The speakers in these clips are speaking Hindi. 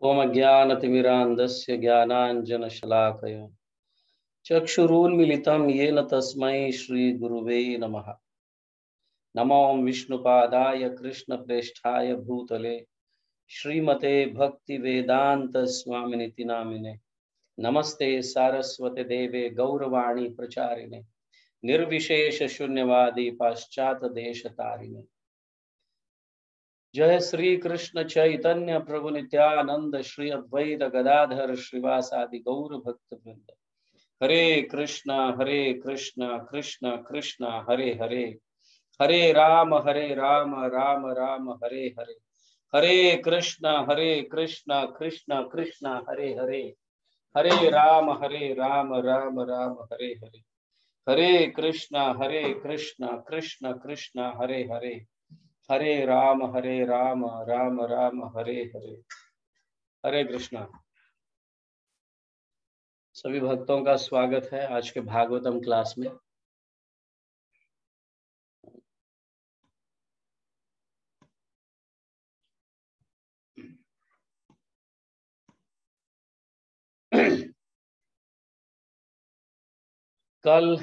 ओम ज्ञानतिमिरान्धस्य ज्ञानाञ्जनशलाकया चक्षुरुन्मीलितं येन तस्मै श्रीगुरुवे नमः। नमो विष्णुपादाय कृष्णप्रेष्ठाय भूतले श्रीमते भक्तिवेदांत स्वामिनिति नामिने। नमस्ते सारस्वते देवे गौरवाणी प्रचारिणे निर्विशेष शून्यवादी पाश्चात देश तारिणे। जय श्री कृष्ण चैतन्य प्रभु नित्यानंद श्री अद्वैत गदाधर श्रीवासादि गौर भक्त वृंद। हरे कृष्ण कृष्ण कृष्ण हरे हरे, हरे राम राम राम हरे हरे। हरे कृष्ण कृष्ण कृष्ण हरे हरे, हरे राम राम राम हरे हरे। हरे कृष्ण कृष्ण कृष्ण हरे हरे, हरे राम राम राम हरे हरे। हरे कृष्णा। सभी भक्तों का स्वागत है आज के भागवतम क्लास में। कल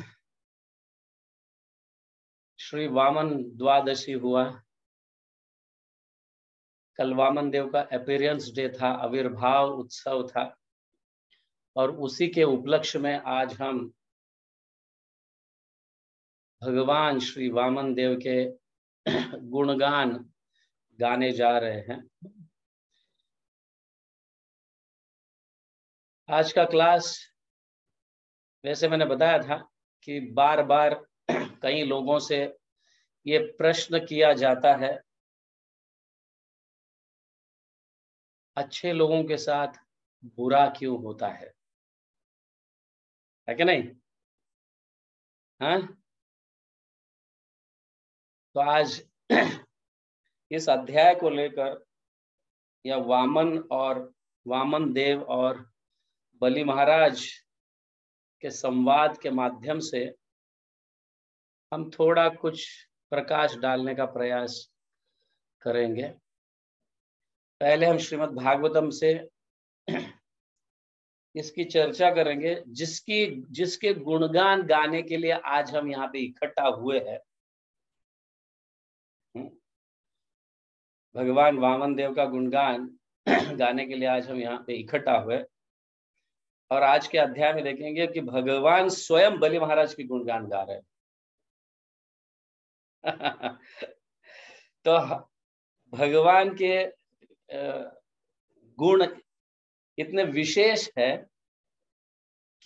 श्री वामन द्वादशी हुआ। कल वामन देव का अपीयरेंस डे था, आविर्भाव उत्सव था, और उसी के उपलक्ष्य में आज हम भगवान श्री वामन देव के गुणगान गाने जा रहे हैं। आज का क्लास वैसे मैंने बताया था कि बार बार कई लोगों से ये प्रश्न किया जाता है, अच्छे लोगों के साथ बुरा क्यों होता है कि नहीं? हाँ, तो आज इस अध्याय को लेकर या वामन देव और बलि महाराज के संवाद के माध्यम से हम थोड़ा कुछ प्रकाश डालने का प्रयास करेंगे। पहले हम श्रीमद् भागवतम से इसकी चर्चा करेंगे, जिसके गुणगान गाने के लिए आज हम यहाँ पे इकट्ठा हुए हैं। भगवान वामन देव का गुणगान गाने के लिए आज हम यहाँ पे इकट्ठा हुए, और आज के अध्याय में देखेंगे कि भगवान स्वयं बलि महाराज की गुणगान गा रहे हैं। तो भगवान के गुण इतने विशेष है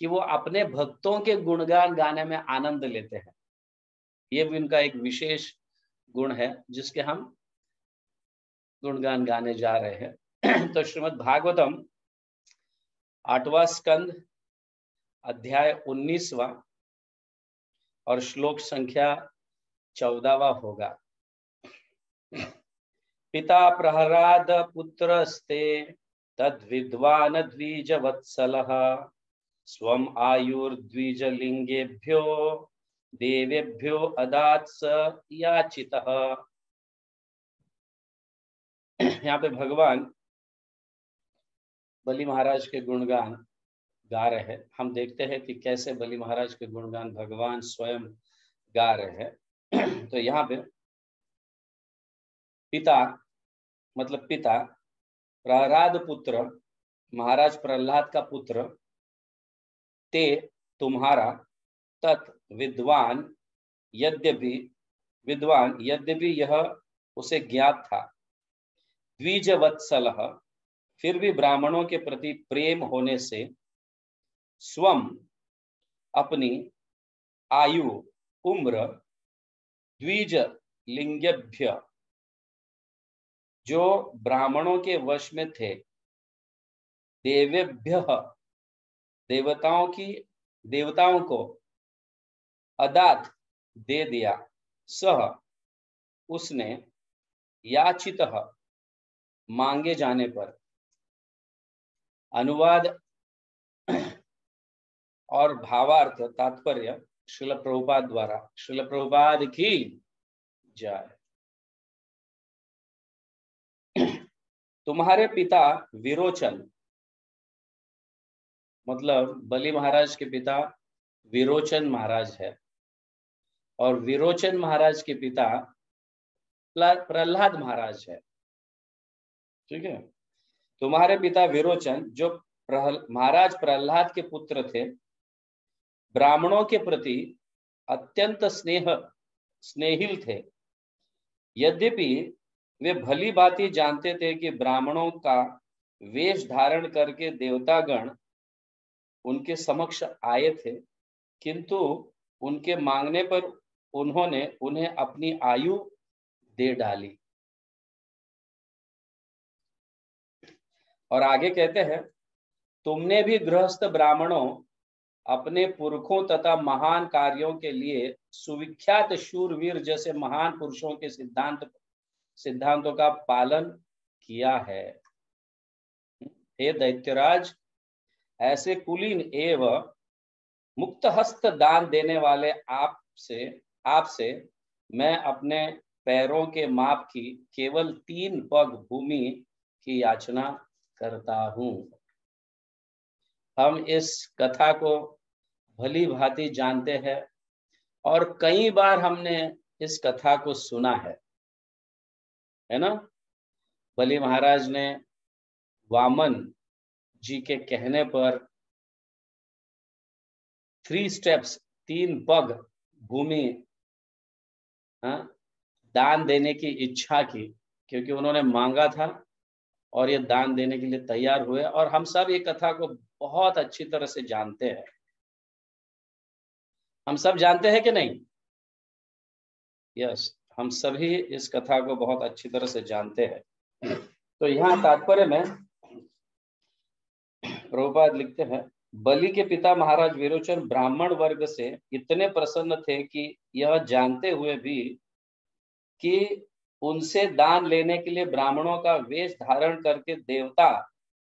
कि वो अपने भक्तों के गुणगान गाने में आनंद लेते हैं। ये भी उनका एक विशेष गुण है जिसके हम गुणगान गाने जा रहे हैं। तो श्रीमद् भागवतम 8वां स्कंद अध्याय 19वां और श्लोक संख्या 14वां होगा। पिता प्रहराद पुत्रस्ते तद्विद्वान् द्विजवत्सलः स्वम आयुर्द्विजलिंगेभ्यो देवेभ्यो अदात्स याचितः। यहाँ पे भगवान बलि महाराज के गुणगान गा रहे हैं। हम देखते हैं कि कैसे बलि महाराज के गुणगान भगवान स्वयं गा रहे हैं। तो यहाँ पे पिता मतलब पिता, प्रहलाद पुत्र, महाराज प्रहलाद का पुत्र, ते तुम्हारा, तत् विद्वान यद्यपि यह उसे ज्ञात था, द्विजवत्सलः फिर भी ब्राह्मणों के प्रति प्रेम होने से, स्वम अपनी आयु उम्र, द्विज लिंगभ्य जो ब्राह्मणों के वश में थे, देवेभ्य देवताओं को, अदात दे दिया, सह उसने, याचितः मांगे जाने पर। अनुवाद और भावार्थ तात्पर्य श्रील प्रभुपाद द्वारा। श्रील प्रभुपाद की जय। तुम्हारे पिता विरोचन, मतलब बलि महाराज के पिता विरोचन महाराज है, और विरोचन महाराज के पिता प्रहलाद महाराज है। ठीक है, तुम्हारे पिता विरोचन जो महाराज प्रहलाद के पुत्र थे, ब्राह्मणों के प्रति अत्यंत स्नेहिल थे। यद्यपि वे भली भांति जानते थे कि ब्राह्मणों का वेश धारण करके देवतागण उनके समक्ष आए थे, किंतु उनके मांगने पर उन्होंने उन्हें अपनी आयु दे डाली। और आगे कहते हैं, तुमने भी गृहस्थ ब्राह्मणों अपने पुरखों तथा महान कार्यों के लिए सुविख्यात शूरवीर जैसे महान पुरुषों के सिद्धांतों का पालन किया है। हे दैत्यराज, ऐसे कुलीन एवं मुक्त हस्त दान देने वाले आपसे मैं अपने पैरों के माप की केवल 3 पग भूमि की याचना करता हूं। हम इस कथा को भली भांति जानते हैं और कई बार हमने इस कथा को सुना है ना। बलि महाराज ने वामन जी के कहने पर 3 स्टेप्स, 3 पग भूमि दान देने की इच्छा की, क्योंकि उन्होंने मांगा था और ये दान देने के लिए तैयार हुए। और हम सब ये कथा को बहुत अच्छी तरह से जानते हैं। हम सब जानते हैं कि नहीं? यस, हम सभी इस कथा को बहुत अच्छी तरह से जानते हैं। तो यहाँ तात्पर्य में प्रभुपाद लिखते हैं, बलि के पिता महाराज विरोचन ब्राह्मण वर्ग से इतने प्रसन्न थे कि यह जानते हुए भी कि उनसे दान लेने के लिए ब्राह्मणों का वेश धारण करके देवता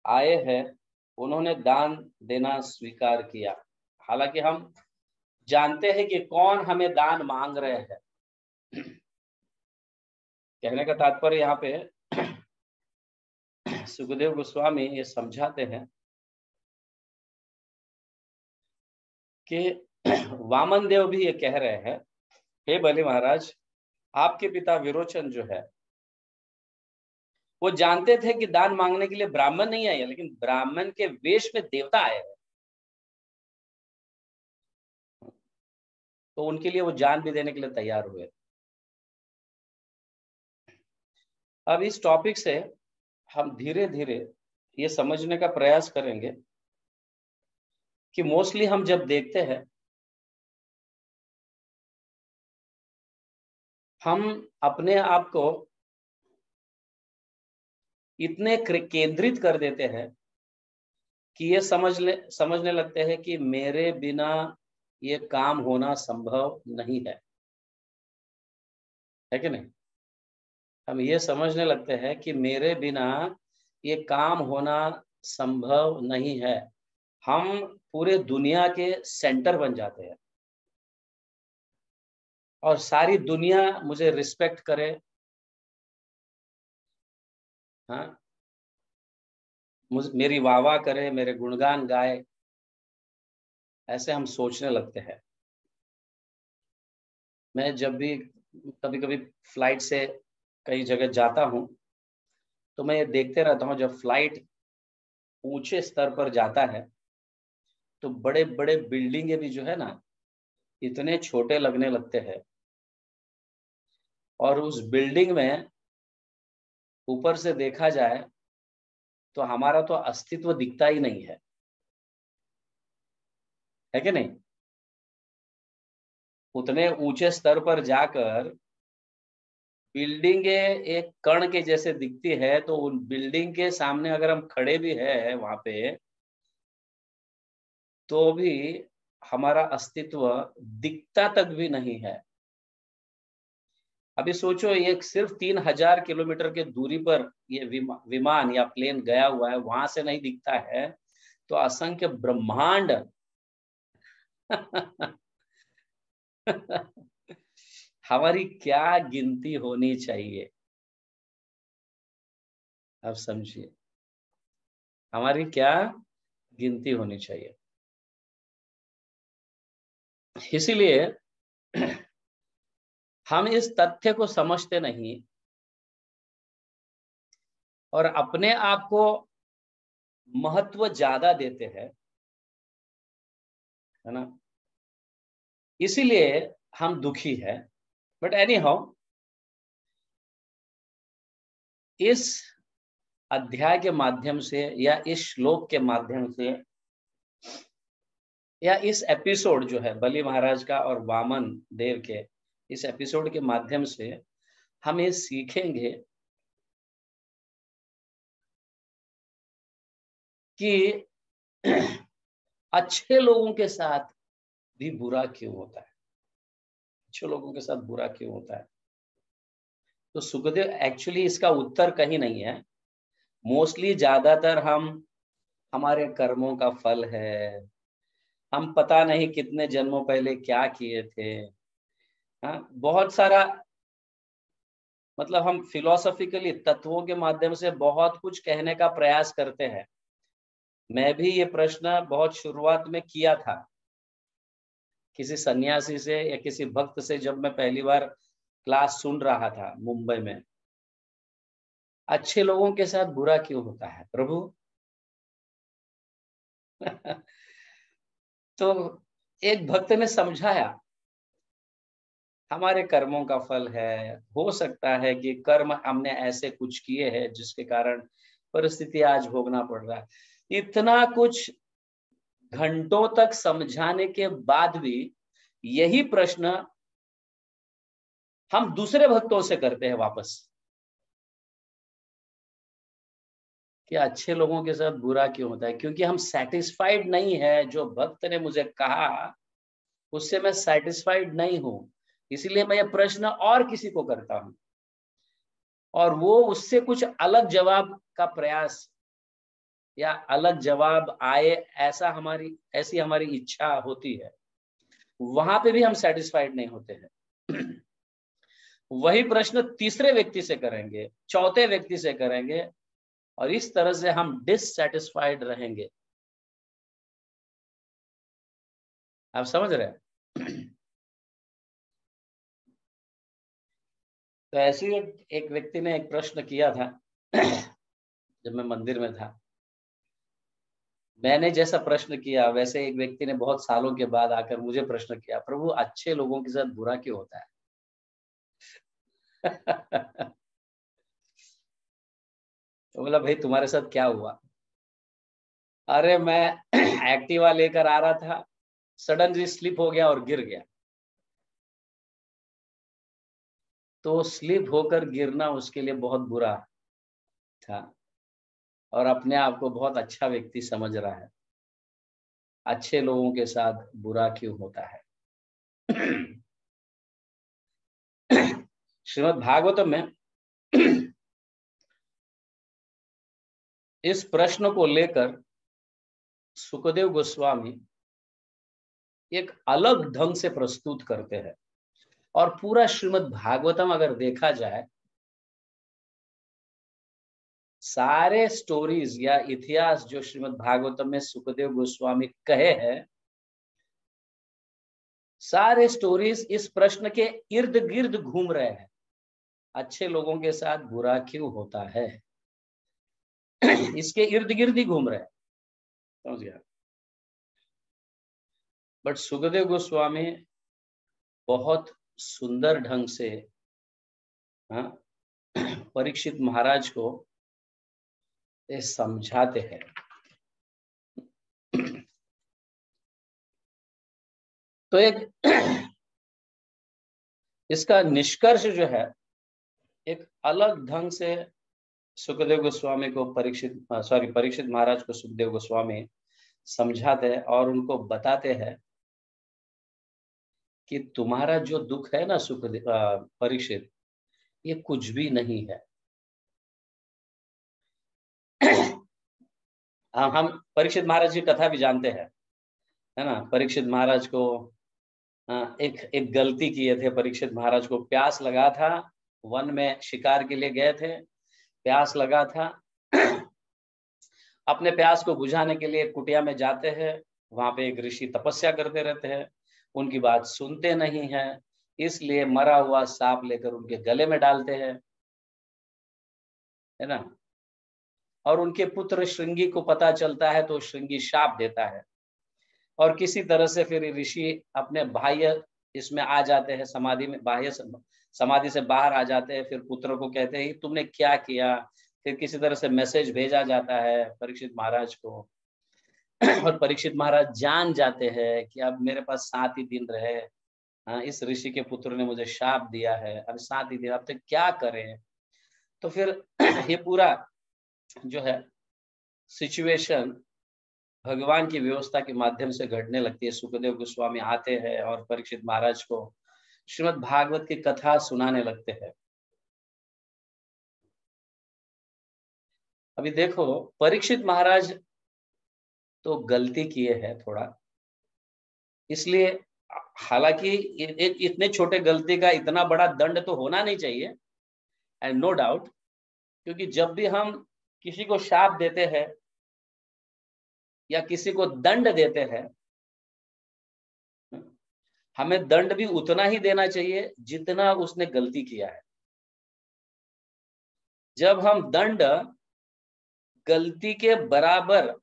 आए हैं, उन्होंने दान देना स्वीकार किया। हालांकि हम जानते हैं कि कौन हमें दान मांग रहे हैं। कहने का तात्पर्य यहाँ पे सुखदेव गोस्वामी ये समझाते हैं कि वामन देव भी ये कह रहे हैं, हे बलि महाराज, आपके पिता विरोचन जो है वो जानते थे कि दान मांगने के लिए ब्राह्मण नहीं आए, लेकिन ब्राह्मण के वेश में देवता आए हैं, तो उनके लिए वो जान भी देने के लिए तैयार हुए। अब इस टॉपिक से हम धीरे धीरे ये समझने का प्रयास करेंगे कि मोस्टली हम जब देखते हैं, हम अपने आप को इतने केंद्रित कर देते हैं कि ये समझने लगते हैं कि मेरे बिना ये काम होना संभव नहीं है कि नहीं? हम ये समझने लगते हैं कि मेरे बिना ये काम होना संभव नहीं है। हम पूरे दुनिया के सेंटर बन जाते हैं और सारी दुनिया मुझे रिस्पेक्ट करे, हाँ, मेरी वाह वाह करे, मेरे गुणगान गाए, ऐसे हम सोचने लगते हैं। मैं जब भी कभी कभी फ्लाइट से कई जगह जाता हूँ तो मैं ये देखते रहता हूँ, जब फ्लाइट ऊंचे स्तर पर जाता है तो बड़े बड़े बिल्डिंगे भी जो है ना, इतने छोटे लगने लगते हैं, और उस बिल्डिंग में ऊपर से देखा जाए तो हमारा तो अस्तित्व दिखता ही नहीं है कि नहीं? उतने ऊंचे स्तर पर जाकर बिल्डिंगे एक कण के जैसे दिखती है, तो उन बिल्डिंग के सामने अगर हम खड़े भी है वहां पे, तो भी हमारा अस्तित्व दिखता तक भी नहीं है। अभी सोचो, ये सिर्फ 3000 किलोमीटर के दूरी पर ये विमान या प्लेन गया हुआ है, वहां से नहीं दिखता है, तो असंख्य ब्रह्मांड हमारी क्या गिनती होनी चाहिए। अब समझिए हमारी क्या गिनती होनी चाहिए। इसीलिए हम इस तथ्य को समझते नहीं और अपने आप को महत्व ज्यादा देते हैं, है ना। इसीलिए हम दुखी है। बट एनी हाउ, इस अध्याय के माध्यम से या इस श्लोक के माध्यम से या इस एपिसोड जो है बलि महाराज का और वामन देव के, इस एपिसोड के माध्यम से हम ये सीखेंगे कि अच्छे लोगों के साथ भी बुरा क्यों होता है, अच्छे लोगों के साथ बुरा क्यों होता है। तो सुखदेव एक्चुअली इसका उत्तर कहीं नहीं है। मोस्टली ज्यादातर हम हमारे कर्मों का फल है, हम पता नहीं कितने जन्मों पहले क्या किए थे। हाँ, बहुत सारा मतलब हम फिलोसॉफिकली तत्वों के माध्यम से बहुत कुछ कहने का प्रयास करते हैं। मैं भी ये प्रश्न बहुत शुरुआत में किया था किसी सन्यासी से या किसी भक्त से, जब मैं पहली बार क्लास सुन रहा था मुंबई में। अच्छे लोगों के साथ बुरा क्यों होता है प्रभु? तो एक भक्त ने समझाया, हमारे कर्मों का फल है। हो सकता है कि कर्म हमने ऐसे कुछ किए हैं जिसके कारण परिस्थिति आज भोगना पड़ रहा है। इतना कुछ घंटों तक समझाने के बाद भी यही प्रश्न हम दूसरे भक्तों से करते हैं वापस, कि अच्छे लोगों के साथ बुरा क्यों होता है। क्योंकि हम सेटिस्फाइड नहीं है, जो भक्त ने मुझे कहा उससे मैं सेटिस्फाइड नहीं हूं, इसीलिए मैं ये प्रश्न और किसी को करता हूं और वो उससे कुछ अलग जवाब का प्रयास या अलग जवाब आए, ऐसी हमारी इच्छा होती है। वहां पे भी हम सेटिस्फाइड नहीं होते हैं। वही प्रश्न तीसरे व्यक्ति से करेंगे, चौथे व्यक्ति से करेंगे और इस तरह से हम डिससेटिस्फाइड रहेंगे। आप समझ रहे हैं? तो ऐसे ही एक व्यक्ति ने एक प्रश्न किया था जब मैं मंदिर में था। मैंने जैसा प्रश्न किया वैसे एक व्यक्ति ने बहुत सालों के बाद आकर मुझे प्रश्न किया, प्रभु अच्छे लोगों के साथ बुरा क्यों होता है? तो बोला, भाई तुम्हारे साथ क्या हुआ? अरे मैं एक्टिवा लेकर आ रहा था, सडनली स्लिप हो गया और गिर गया। तो स्लिप होकर गिरना उसके लिए बहुत बुरा था और अपने आप को बहुत अच्छा व्यक्ति समझ रहा है। अच्छे लोगों के साथ बुरा क्यों होता है? श्रीमद् भागवतम में इस प्रश्न को लेकर सुखदेव गोस्वामी एक अलग ढंग से प्रस्तुत करते हैं। और पूरा श्रीमद् भागवतम अगर देखा जाए, सारे स्टोरीज या इतिहास जो श्रीमद् भागवतम में सुखदेव गोस्वामी कहे हैं, सारे स्टोरीज इस प्रश्न के इर्द गिर्द घूम रहे हैं, अच्छे लोगों के साथ बुरा क्यों होता है। इसके इर्द गिर्द ही घूम रहे हैं, समझ गया। बट सुखदेव गोस्वामी बहुत सुंदर ढंग से, हाँ, परीक्षित महाराज को ये समझाते हैं। तो एक इसका निष्कर्ष जो है, एक अलग ढंग से सुखदेव गोस्वामी को परीक्षित महाराज को सुखदेव गोस्वामी समझाते हैं और उनको बताते हैं कि तुम्हारा जो दुख है ना सुखदेव परीक्षित, ये कुछ भी नहीं है। हम परीक्षित महाराज की कथा भी जानते हैं, है ना। परीक्षित महाराज को एक एक गलती किए थे। परीक्षित महाराज को प्यास लगा था, वन में शिकार के लिए गए थे, प्यास लगा था अपने प्यास को बुझाने के लिए कुटिया में जाते हैं, वहां पे एक ऋषि तपस्या करते रहते हैं, उनकी बात सुनते नहीं है, इसलिए मरा हुआ सांप लेकर उनके गले में डालते हैं, है ना। और उनके पुत्र श्रृंगी को पता चलता है तो श्रृंगी शाप देता है, और किसी तरह से फिर ऋषि अपने बाह्य इसमें आ जाते हैं, समाधि में, बाह्य समाधि से बाहर आ जाते हैं, फिर पुत्र को कहते हैं तुमने क्या किया। फिर किसी तरह से मैसेज भेजा जाता है परीक्षित महाराज को, और परीक्षित महाराज जान जाते हैं कि अब मेरे पास 7 ही दिन रहे। हाँ, इस ऋषि के पुत्र ने मुझे शाप दिया है, अब 7 ही दिन, अब तक क्या करें। तो फिर ये पूरा जो है सिचुएशन भगवान की व्यवस्था के माध्यम से घटने लगती है। सुखदेव गोस्वामी आते हैं और परीक्षित महाराज को श्रीमद् भागवत की कथा सुनाने लगते हैं। अभी देखो, परीक्षित महाराज तो गलती किए हैं थोड़ा, इसलिए हालांकि इतने छोटे गलती का इतना बड़ा दंड तो होना नहीं चाहिए, एंड नो डाउट, क्योंकि जब भी हम किसी को शाप देते हैं या किसी को दंड देते हैं, हमें दंड भी उतना ही देना चाहिए जितना उसने गलती किया है। जब हम दंड गलती के बराबर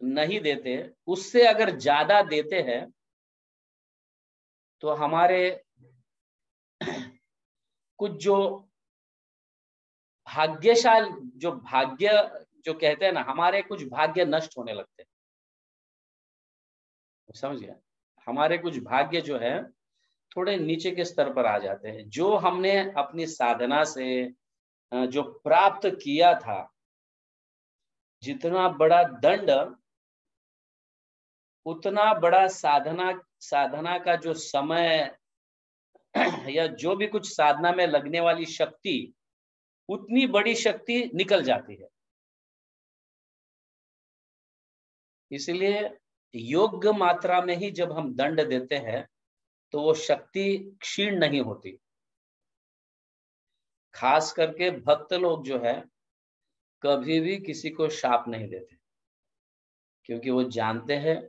नहीं देते, उससे अगर ज्यादा देते हैं, तो हमारे कुछ जो भाग्यशाली, जो भाग्य जो कहते हैं ना, हमारे कुछ भाग्य नष्ट होने लगते हैं। समझ गया, हमारे कुछ भाग्य जो है थोड़े नीचे के स्तर पर आ जाते हैं। जो हमने अपनी साधना से जो प्राप्त किया था, जितना बड़ा दंड, उतना बड़ा साधना का जो समय या जो भी कुछ साधना में लगने वाली शक्ति, उतनी बड़ी शक्ति निकल जाती है। इसलिए योग्य मात्रा में ही जब हम दंड देते हैं तो वो शक्ति क्षीण नहीं होती। खास करके भक्त लोग जो है कभी भी किसी को शाप नहीं देते, क्योंकि वो जानते हैं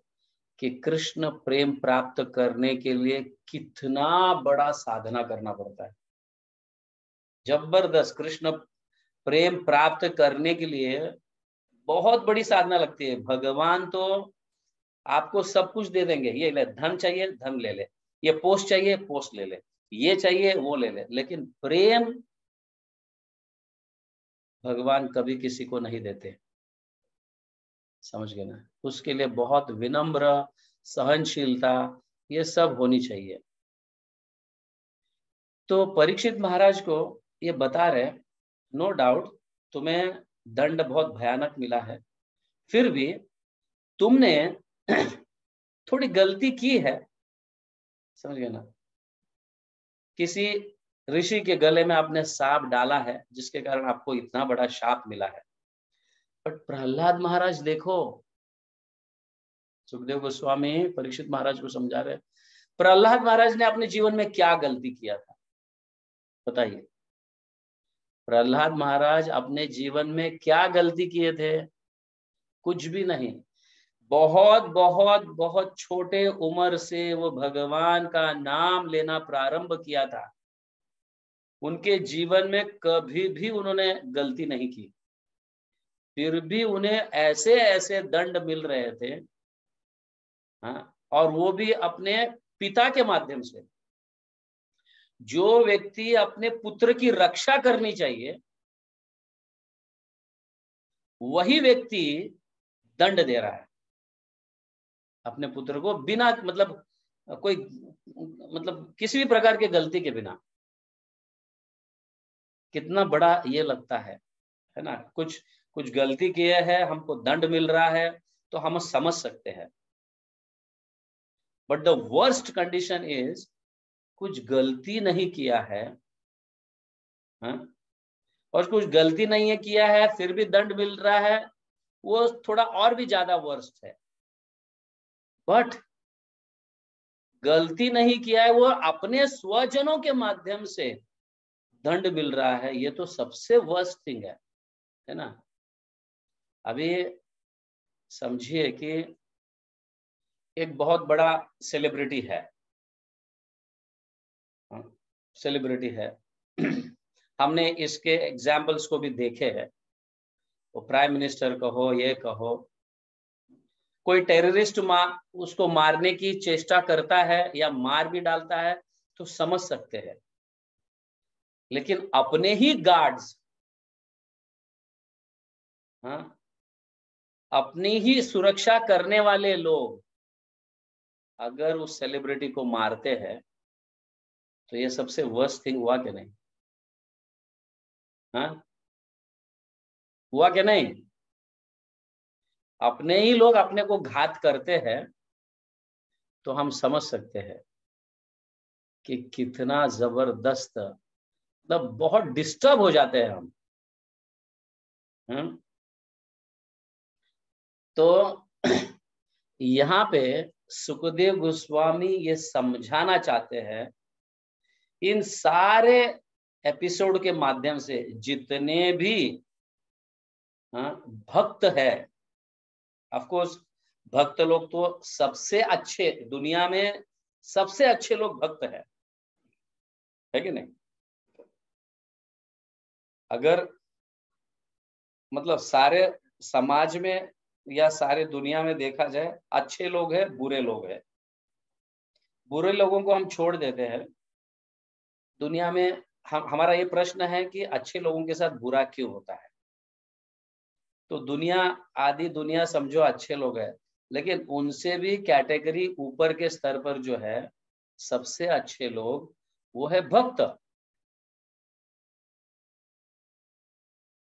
कि कृष्ण प्रेम प्राप्त करने के लिए कितना बड़ा साधना करना पड़ता है। जबरदस्त, कृष्ण प्रेम प्राप्त करने के लिए बहुत बड़ी साधना लगती है। भगवान तो आपको सब कुछ दे देंगे, ये ले, धन चाहिए धन ले ले, ये पोस्ट चाहिए पोस्ट ले ले, ये चाहिए वो ले ले, लेकिन प्रेम भगवान कभी किसी को नहीं देते। समझ गए ना। उसके लिए बहुत विनम्र, सहनशीलता, ये सब होनी चाहिए। तो परीक्षित महाराज को ये बता रहे, नो डाउट तुम्हें दंड बहुत भयानक मिला है, फिर भी तुमने थोड़ी गलती की है। समझ गए ना। किसी ऋषि के गले में आपने सांप डाला है, जिसके कारण आपको इतना बड़ा शाप मिला है। बट प्रहलाद महाराज देखो, सुखदेव गोस्वामी परीक्षित महाराज को समझा रहे, प्रहलाद महाराज ने अपने जीवन में क्या गलती किया था बताइए। प्रहलाद महाराज अपने जीवन में क्या गलती किए थे? कुछ भी नहीं। बहुत बहुत बहुत छोटे उम्र से वो भगवान का नाम लेना प्रारंभ किया था। उनके जीवन में कभी भी उन्होंने गलती नहीं की, फिर भी उन्हें ऐसे ऐसे दंड मिल रहे थे। हाँ, और वो भी अपने पिता के माध्यम से। जो व्यक्ति अपने पुत्र की रक्षा करनी चाहिए, वही व्यक्ति दंड दे रहा है अपने पुत्र को, बिना मतलब कोई मतलब किसी भी प्रकार की गलती के बिना। कितना बड़ा ये लगता है ना। कुछ कुछ गलती किए है, हमको दंड मिल रहा है, तो हम समझ सकते हैं। But the worst condition is, कुछ गलती नहीं किया है, हाँ? और कुछ गलती नहीं है किया है फिर भी दंड मिल रहा है, वो थोड़ा और भी ज्यादा वर्स्ट है। बट गलती नहीं किया है, वो अपने स्वजनों के माध्यम से दंड मिल रहा है, ये तो सबसे वर्स्ट थिंग है ना। अभी समझिए कि एक बहुत बड़ा सेलिब्रिटी है, सेलिब्रिटी है। हमने इसके एग्जाम्पल्स को भी देखे हैं। वो प्राइम मिनिस्टर कहो, ये कहो, कोई टेररिस्ट उसको मारने की चेष्टा करता है या मार भी डालता है तो समझ सकते हैं, लेकिन अपने ही गार्ड्स, हाँ, अपनी ही सुरक्षा करने वाले लोग अगर उस सेलिब्रिटी को मारते हैं तो ये सबसे वर्स्ट थिंग हुआ कि नहीं? हाँ, हुआ कि नहीं? अपने ही लोग अपने को घात करते हैं तो हम समझ सकते हैं कि कितना जबरदस्त, मतलब बहुत डिस्टर्ब हो जाते हैं हम। तो यहाँ पे सुखदेव गोस्वामी ये समझाना चाहते हैं, इन सारे एपिसोड के माध्यम से जितने भी भक्त है, ऑफ कोर्स भक्त लोग तो सबसे अच्छे, दुनिया में सबसे अच्छे लोग भक्त है कि नहीं? अगर मतलब सारे समाज में या सारे दुनिया में देखा जाए, अच्छे लोग हैं, बुरे लोग हैं। बुरे लोगों को हम छोड़ देते हैं दुनिया में। हमारा ये प्रश्न है कि अच्छे लोगों के साथ बुरा क्यों होता है? तो दुनिया, आधी दुनिया समझो अच्छे लोग हैं, लेकिन उनसे भी कैटेगरी ऊपर के स्तर पर जो है सबसे अच्छे लोग, वो है भक्त।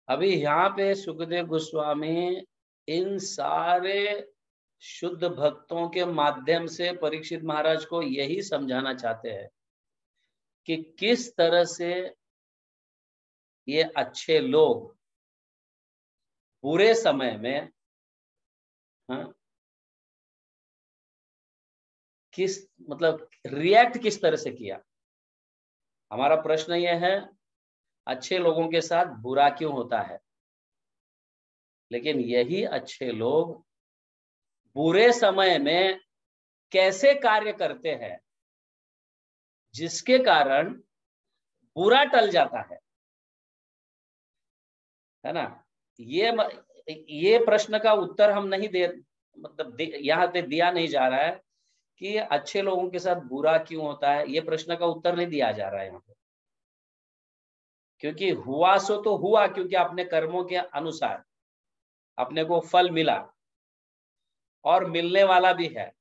अभी यहाँ पे सुखदेव गोस्वामी इन सारे शुद्ध भक्तों के माध्यम से परीक्षित महाराज को यही समझाना चाहते हैं कि किस तरह से ये अच्छे लोग बुरे समय में, हाँ, किस मतलब रिएक्ट किस तरह से किया। हमारा प्रश्न यह है, अच्छे लोगों के साथ बुरा क्यों होता है? लेकिन यही अच्छे लोग बुरे समय में कैसे कार्य करते हैं जिसके कारण बुरा टल जाता है ना? ये प्रश्न का उत्तर हम नहीं दे, मतलब यहाँ पे दिया नहीं जा रहा है कि अच्छे लोगों के साथ बुरा क्यों होता है, ये प्रश्न का उत्तर नहीं दिया जा रहा है यहाँ पे। क्योंकि हुआ सो तो हुआ, क्योंकि अपने कर्मों के अनुसार अपने को फल मिला और मिलने वाला भी है।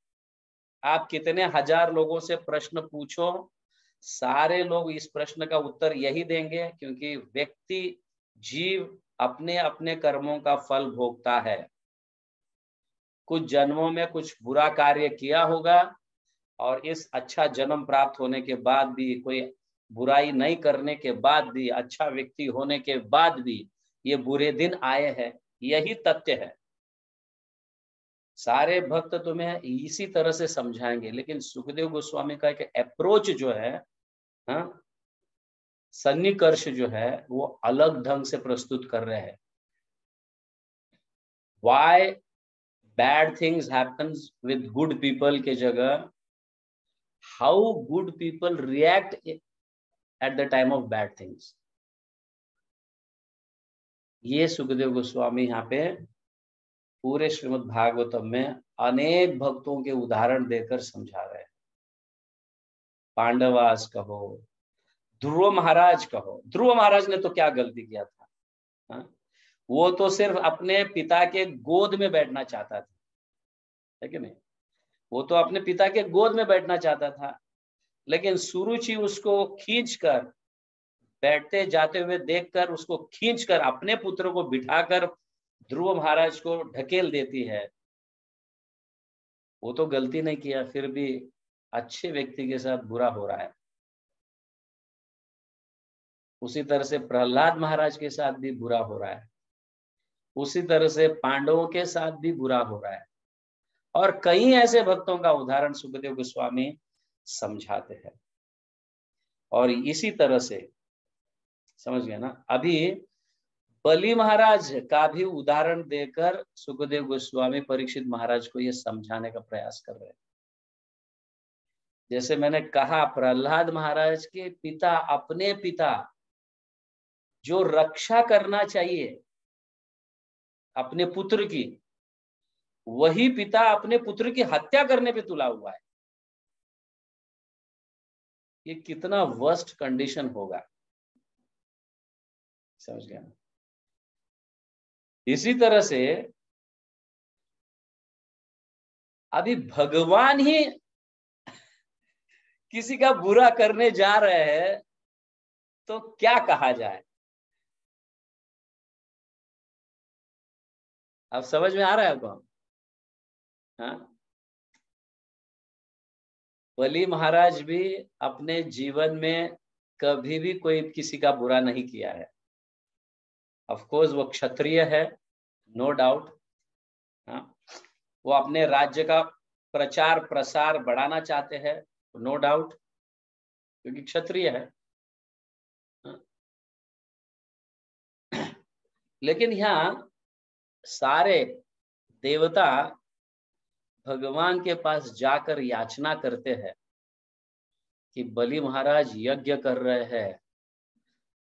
आप कितने हजार लोगों से प्रश्न पूछो, सारे लोग इस प्रश्न का उत्तर यही देंगे, क्योंकि व्यक्ति, जीव अपने अपने कर्मों का फल भोगता है। कुछ जन्मों में कुछ बुरा कार्य किया होगा और इस अच्छा जन्म प्राप्त होने के बाद भी, कोई बुराई नहीं करने के बाद भी, अच्छा व्यक्ति होने के बाद भी ये बुरे दिन आए हैं। यही तथ्य है। सारे भक्त तुम्हें इसी तरह से समझाएंगे, लेकिन सुखदेव गोस्वामी का एक अप्रोच जो है, हाँ, सन्निकर्ष जो है, वो अलग ढंग से प्रस्तुत कर रहे हैं। Why bad things happens with good people के जगह how good people react at the time of bad things, ये सुखदेव गोस्वामी यहाँ पे पूरे श्रीमद् भागवतम में अनेक भक्तों के उदाहरण देकर समझा रहे हैं। पांडवास कहो, ध्रुव महाराज कहो, ध्रुव महाराज ने तो क्या गलती किया था, हाँ? वो तो सिर्फ अपने पिता के गोद में बैठना चाहता था, है कि नहीं? वो तो अपने पिता के गोद में बैठना चाहता था, लेकिन सुरुचि उसको खींचकर, बैठते जाते हुए देखकर उसको खींचकर अपने पुत्र को बिठाकर ध्रुव महाराज को ढकेल देती है। वो तो गलती नहीं किया, फिर भी अच्छे व्यक्ति के साथ बुरा हो रहा है। उसी तरह से प्रहलाद महाराज के साथ भी बुरा हो रहा है, उसी तरह से पांडवों के साथ भी बुरा हो रहा है, और कई ऐसे भक्तों का उदाहरण सुखदेव गोस्वामी समझाते हैं। और इसी तरह से समझ गए ना? अभी बलि महाराज का भी उदाहरण देकर सुखदेव गोस्वामी परीक्षित महाराज को यह समझाने का प्रयास कर रहे हैं। जैसे मैंने कहा, प्रहलाद महाराज के पिता, अपने पिता जो रक्षा करना चाहिए अपने पुत्र की, वही पिता अपने पुत्र की हत्या करने पे तुला हुआ है। ये कितना वर्स्ट कंडीशन होगा, समझ गया। इसी तरह से अभी भगवान ही किसी का बुरा करने जा रहे हैं तो क्या कहा जाए? अब समझ में आ रहा है आपको? हाँ, बलि महाराज भी अपने जीवन में कभी भी कोई किसी का बुरा नहीं किया है। ऑफ कोर्स वो क्षत्रिय है, नो डाउट। हाँ, वो अपने राज्य का प्रचार प्रसार बढ़ाना चाहते हैं, नो डाउट, क्योंकि क्षत्रिय है। हाँ? लेकिन यहाँ सारे देवता भगवान के पास जाकर याचना करते हैं कि बलि महाराज यज्ञ कर रहे हैं,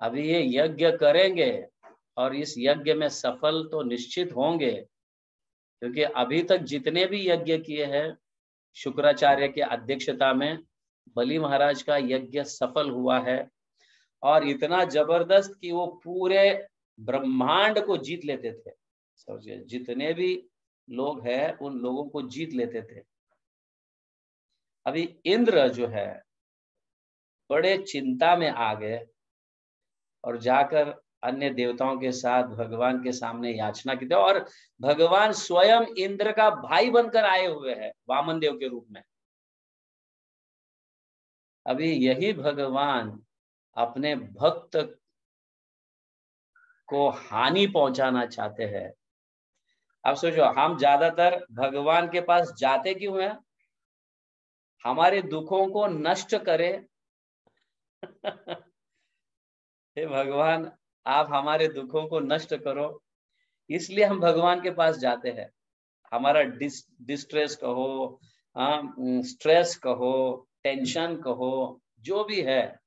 अभी ये यज्ञ करेंगे और इस यज्ञ में सफल तो निश्चित होंगे, क्योंकि अभी तक जितने भी यज्ञ किए हैं शुक्राचार्य की अध्यक्षता में, बलि महाराज का यज्ञ सफल हुआ है, और इतना जबरदस्त कि वो पूरे ब्रह्मांड को जीत लेते थे। समझिए, जितने भी लोग हैं उन लोगों को जीत लेते थे। अभी इंद्र जो है बड़े चिंता में आ गए और जाकर अन्य देवताओं के साथ भगवान के सामने याचना की थी, और भगवान स्वयं इंद्र का भाई बनकर आए हुए हैं वामन देव के रूप में। अभी यही भगवान अपने भक्त को हानि पहुंचाना चाहते हैं। अब सोचो, हम ज्यादातर भगवान के पास जाते क्यों हैं? हमारे दुखों को नष्ट करे। हे भगवान, आप हमारे दुखों को नष्ट करो, इसलिए हम भगवान के पास जाते हैं। हमारा डिस्ट्रेस कहो, स्ट्रेस कहो, टेंशन कहो, जो भी है,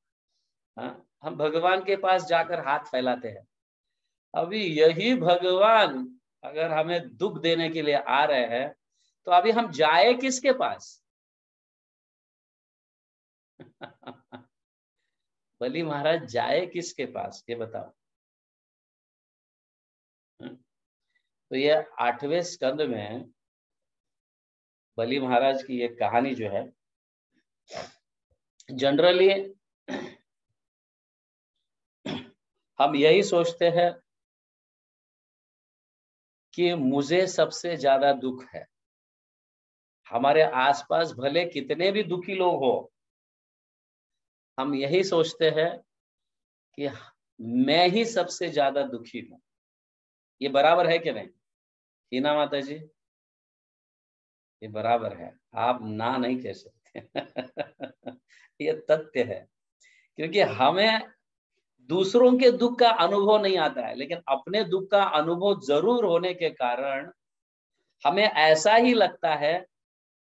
हम भगवान के पास जाकर हाथ फैलाते हैं। अभी यही भगवान अगर हमें दुख देने के लिए आ रहे हैं तो अभी हम जाए किसके पास? बलि महाराज जाए किसके पास, ये बताओ। तो ये 8वें स्कंद में बलि महाराज की ये कहानी जो है, जनरली हम यही सोचते हैं कि मुझे सबसे ज्यादा दुख है। हमारे आसपास भले कितने भी दुखी लोग हो, हम यही सोचते हैं कि मैं ही सबसे ज्यादा दुखी हूं। ये बराबर है कि नहीं, हीना माता जी? ये बराबर है, आप ना नहीं कह सकते। ये तथ्य है, क्योंकि हमें दूसरों के दुख का अनुभव नहीं आता है, लेकिन अपने दुख का अनुभव जरूर होने के कारण हमें ऐसा ही लगता है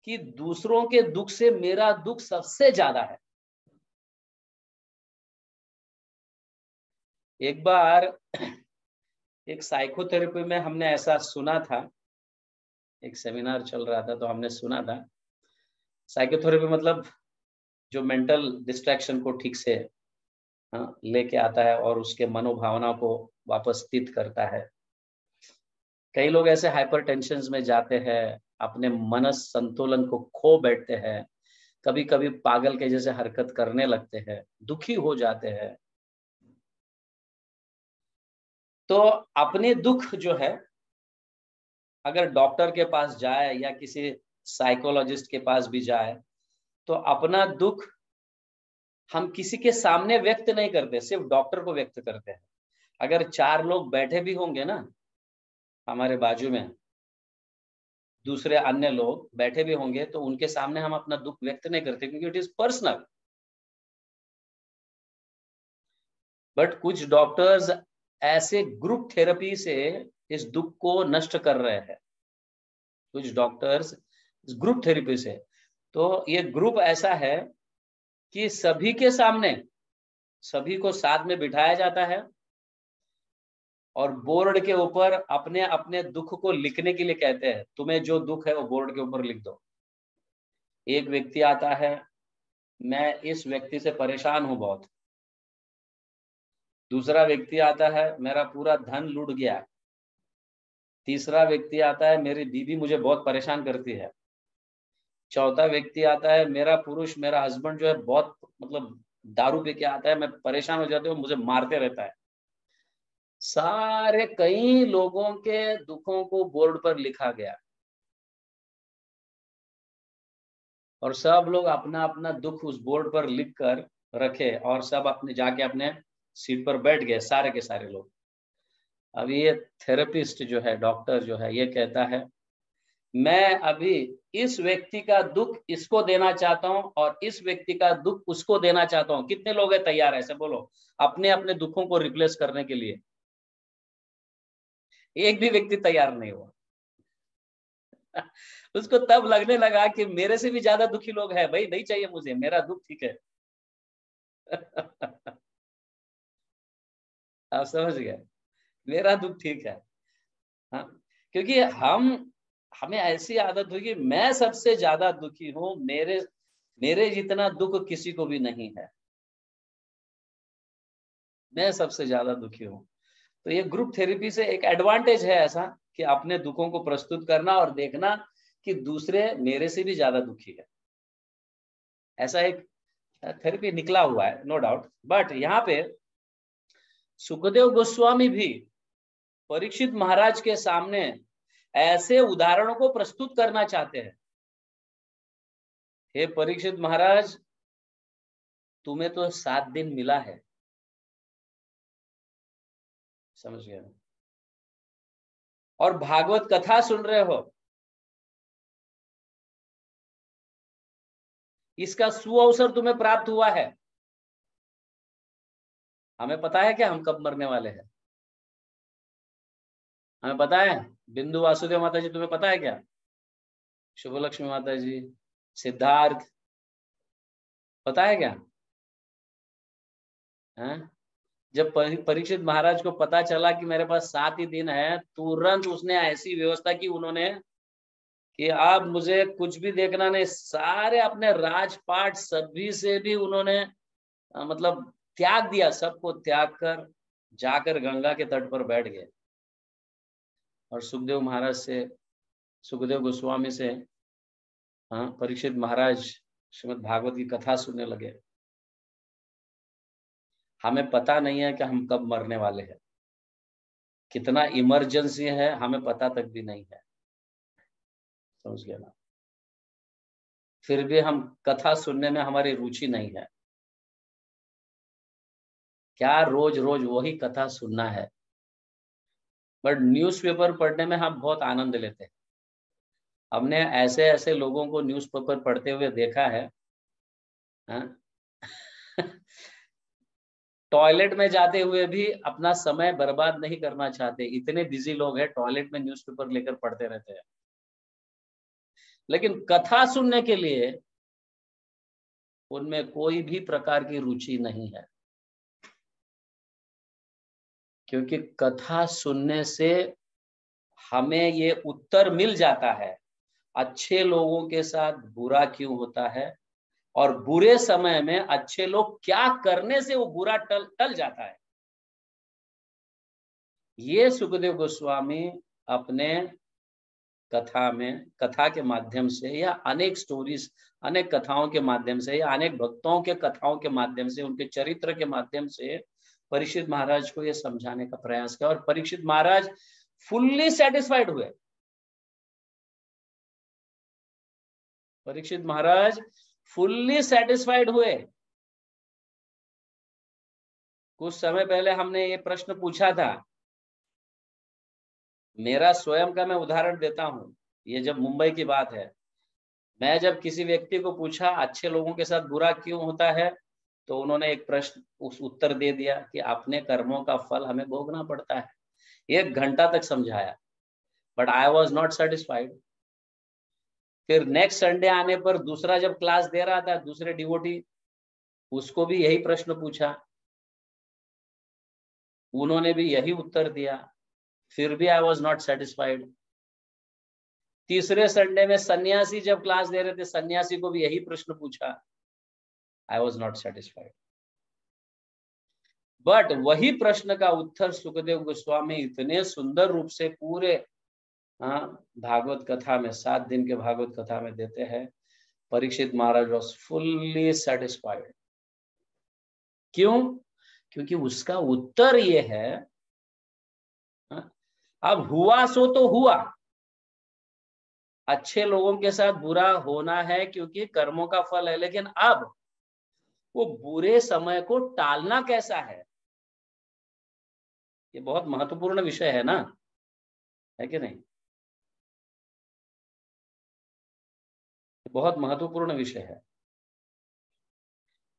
कि दूसरों के दुख से मेरा दुख सबसे ज्यादा है। एक बार एक साइकोथेरेपी में हमने ऐसा सुना था, एक सेमिनार चल रहा था तो हमने सुना था, साइकोथेरेपी मतलब जो मेंटल डिस्ट्रैक्शन को ठीक से लेके आता है और उसके मनोभावना को वापस स्थित करता है। कई लोग ऐसे हाइपर टेंशन में जाते हैं, अपने मनस संतुलन को खो बैठते हैं, कभी कभी पागल के जैसे हरकत करने लगते हैं, दुखी हो जाते हैं। तो अपने दुख जो है, अगर डॉक्टर के पास जाए या किसी साइकोलॉजिस्ट के पास भी जाए, तो अपना दुख हम किसी के सामने व्यक्त नहीं करते, सिर्फ डॉक्टर को व्यक्त करते हैं। अगर 4 लोग बैठे भी होंगे ना हमारे बाजू में, दूसरे अन्य लोग बैठे भी होंगे, तो उनके सामने हम अपना दुख व्यक्त नहीं करते, क्योंकि इट इज पर्सनल। बट कुछ डॉक्टर्स ऐसे ग्रुप थेरेपी से इस दुख को नष्ट कर रहे हैं कुछ डॉक्टर्स, ग्रुप थेरेपी से। तो ये ग्रुप ऐसा है कि सभी के सामने सभी को साथ में बिठाया जाता है और बोर्ड के ऊपर अपने अपने दुख को लिखने के लिए कहते हैं, तुम्हें जो दुख है वो बोर्ड के ऊपर लिख दो। एक व्यक्ति आता है, मैं इस व्यक्ति से परेशान हूं बहुत। दूसरा व्यक्ति आता है, मेरा पूरा धन लूट गया। तीसरा व्यक्ति आता है, मेरी बीवी मुझे बहुत परेशान करती है। चौथा व्यक्ति आता है, मेरा पुरुष, मेरा हस्बैंड जो है बहुत मतलब दारू पी के आता है, मैं परेशान हो जाती हूँ, मुझे मारते रहता है। सारे कई लोगों के दुखों को बोर्ड पर लिखा गया और सब लोग अपना अपना दुख उस बोर्ड पर लिख कर रखे और सब अपने जाके अपने सीट पर बैठ गए, सारे के सारे लोग। अब ये थेरेपिस्ट जो है, डॉक्टर जो है, ये कहता है मैं अभी इस व्यक्ति का दुख इसको देना चाहता हूं और इस व्यक्ति का दुख उसको देना चाहता हूं। कितने लोग हैं तैयार ऐसे बोलो अपने अपने दुखों को रिप्लेस करने के लिए? एक भी व्यक्ति तैयार नहीं हुआ। उसको तब लगने लगा कि मेरे से भी ज्यादा दुखी लोग हैं, भाई नहीं चाहिए मुझे, मेरा दुख ठीक है। आप समझ गए, मेरा दुख ठीक है। हाँ, क्योंकि हमें ऐसी आदत हुई कि मैं सबसे ज्यादा दुखी हूं, मेरे मेरे जितना दुख किसी को भी नहीं है, मैं सबसे ज्यादा दुखी हूं। तो ये ग्रुप थेरेपी से एक एडवांटेज है ऐसा कि अपने दुखों को प्रस्तुत करना और देखना कि दूसरे मेरे से भी ज्यादा दुखी है। ऐसा एक थेरेपी निकला हुआ है, नो डाउट। बट यहाँ पे सुखदेव गोस्वामी भी परीक्षित महाराज के सामने ऐसे उदाहरणों को प्रस्तुत करना चाहते हैं। हे परीक्षित महाराज, तुम्हें तो 7 दिन मिला है, समझ गए, और भागवत कथा सुन रहे हो, इसका सुअवसर तुम्हें प्राप्त हुआ है। हमें पता है क्या हम कब मरने वाले हैं? हमें पता है? बिंदु वासुदेव माता जी, तुम्हें पता है क्या? शुभ लक्ष्मी माता जी, सिद्धार्थ, पता है क्या? है? जब परीक्षित महाराज को पता चला कि मेरे पास 7 ही दिन है, तुरंत उसने ऐसी व्यवस्था की उन्होंने कि अब मुझे कुछ भी देखना नहीं। सारे अपने राजपाट सभी से भी उन्होंने मतलब त्याग दिया, सबको त्याग कर जाकर गंगा के तट पर बैठ गए और सुखदेव महाराज से, सुखदेव गोस्वामी से, हाँ, परीक्षित महाराज श्रीमद् भागवत की कथा सुनने लगे। हमें पता नहीं है कि हम कब मरने वाले हैं, कितना इमरजेंसी है हमें पता तक भी नहीं है, समझ गए ना? फिर भी हम कथा सुनने में हमारी रुचि नहीं है। क्या रोज रोज वही कथा सुनना है? बट न्यूज़पेपर पढ़ने में हम बहुत आनंद लेते हैं। हमने ऐसे ऐसे लोगों को न्यूज़पेपर पढ़ते हुए देखा है, हाँ? टॉयलेट में जाते हुए भी अपना समय बर्बाद नहीं करना चाहते, इतने बिजी लोग हैं, टॉयलेट में न्यूज़पेपर लेकर पढ़ते रहते हैं। लेकिन कथा सुनने के लिए उनमें कोई भी प्रकार की रुचि नहीं है, क्योंकि कथा सुनने से हमें ये उत्तर मिल जाता है अच्छे लोगों के साथ बुरा क्यों होता है और बुरे समय में अच्छे लोग क्या करने से वो बुरा टल जाता है। ये सुखदेव गोस्वामी अपने कथा में, कथा के माध्यम से या अनेक स्टोरीज, अनेक कथाओं के माध्यम से या अनेक भक्तों के कथाओं के माध्यम से, उनके चरित्र के माध्यम से परीक्षित महाराज को यह समझाने का प्रयास किया और परीक्षित महाराज फुल्ली सेटिस्फाइड हुए। परीक्षित महाराज फुल्ली सेटिस्फाइड हुए। कुछ समय पहले हमने ये प्रश्न पूछा था, मेरा स्वयं का मैं उदाहरण देता हूं, ये जब मुंबई की बात है, मैं जब किसी व्यक्ति को पूछा अच्छे लोगों के साथ बुरा क्यों होता है, तो उन्होंने एक प्रश्न उस उत्तर दे दिया कि अपने कर्मों का फल हमें भोगना पड़ता है। 1 घंटा तक समझाया, but I was not satisfied. फिर नेक्स्ट संडे आने पर दूसरा जब क्लास दे रहा था, दूसरे डिवोटी, उसको भी यही प्रश्न पूछा, उन्होंने भी यही उत्तर दिया, फिर भी आई वॉज नॉट सेटिस्फाइड। तीसरे संडे में सन्यासी जब क्लास दे रहे थे, सन्यासी को भी यही प्रश्न पूछा, I was not satisfied. But वही प्रश्न का उत्तर सुखदेव गोस्वामी इतने सुंदर रूप से पूरे भागवत कथा में, 7 दिन के भागवत कथा में देते हैं। परीक्षित महाराज वॉज फुल्ली सेटिस्फाइड। क्यों? क्योंकि उसका उत्तर ये है, अब हुआ सो तो हुआ, अच्छे लोगों के साथ बुरा होना है क्योंकि कर्मों का फल है, लेकिन अब वो बुरे समय को टालना कैसा है, ये बहुत महत्वपूर्ण विषय है ना, है कि नहीं? बहुत महत्वपूर्ण विषय है।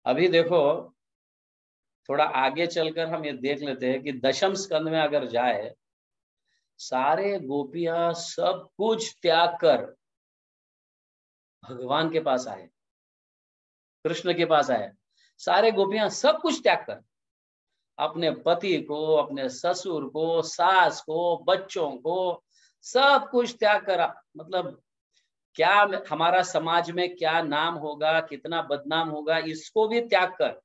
अभी देखो, थोड़ा आगे चलकर हम ये देख लेते हैं कि दशम स्कंद में अगर जाए, सारे गोपियां सब कुछ त्याग कर भगवान के पास आए, कृष्ण के पास आए। सारे गोपियां सब कुछ त्याग कर, अपने पति को, अपने ससुर को, सास को, बच्चों को, सब कुछ त्याग करा। मतलब क्या हमारा समाज में क्या नाम होगा, कितना बदनाम होगा, इसको भी त्याग कर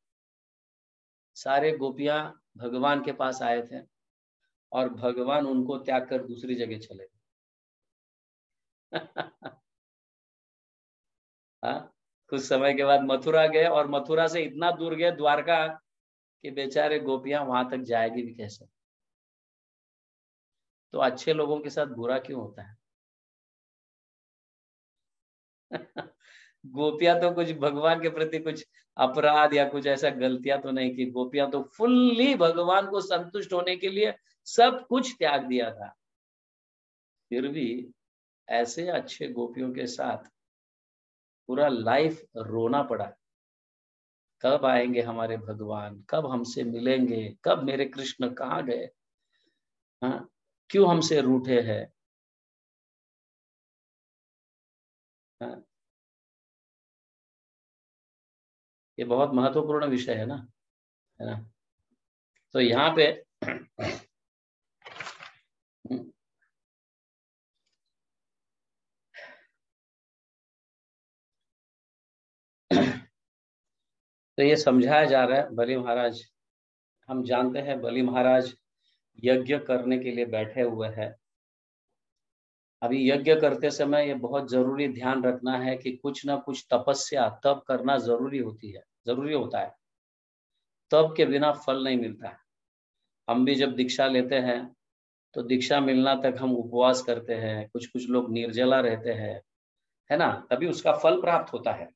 सारे गोपियां भगवान के पास आए थे, और भगवान उनको त्याग कर दूसरी जगह चले गए। हाँ, कुछ समय के बाद मथुरा गए, और मथुरा से इतना दूर गए द्वारका कि बेचारे गोपियां वहां तक जाएगी भी कैसे। तो अच्छे लोगों के साथ बुरा क्यों होता है? गोपियां तो कुछ भगवान के प्रति कुछ अपराध या कुछ ऐसा गलतियां तो नहीं की, गोपियां तो फुल्ली भगवान को संतुष्ट होने के लिए सब कुछ त्याग दिया था। फिर भी ऐसे अच्छे गोपियों के साथ पूरा लाइफ रोना पड़ा। कब आएंगे हमारे भगवान, कब हमसे मिलेंगे, कब मेरे कृष्ण कहाँ गए, हाँ, क्यों हमसे रूठे हैं, हाँ? ये बहुत महत्वपूर्ण विषय है ना, है ना? तो यहाँ पे तो ये समझाया जा रहा है, बलि महाराज, हम जानते हैं बलि महाराज यज्ञ करने के लिए बैठे हुए हैं। अभी यज्ञ करते समय ये बहुत जरूरी ध्यान रखना है कि कुछ ना कुछ तपस्या, तप करना जरूरी होती है, जरूरी होता है। तप के बिना फल नहीं मिलता है। हम भी जब दीक्षा लेते हैं तो दीक्षा मिलना तक हम उपवास करते हैं, कुछ कुछ लोग निर्जला रहते हैं, है ना, तभी उसका फल प्राप्त होता है।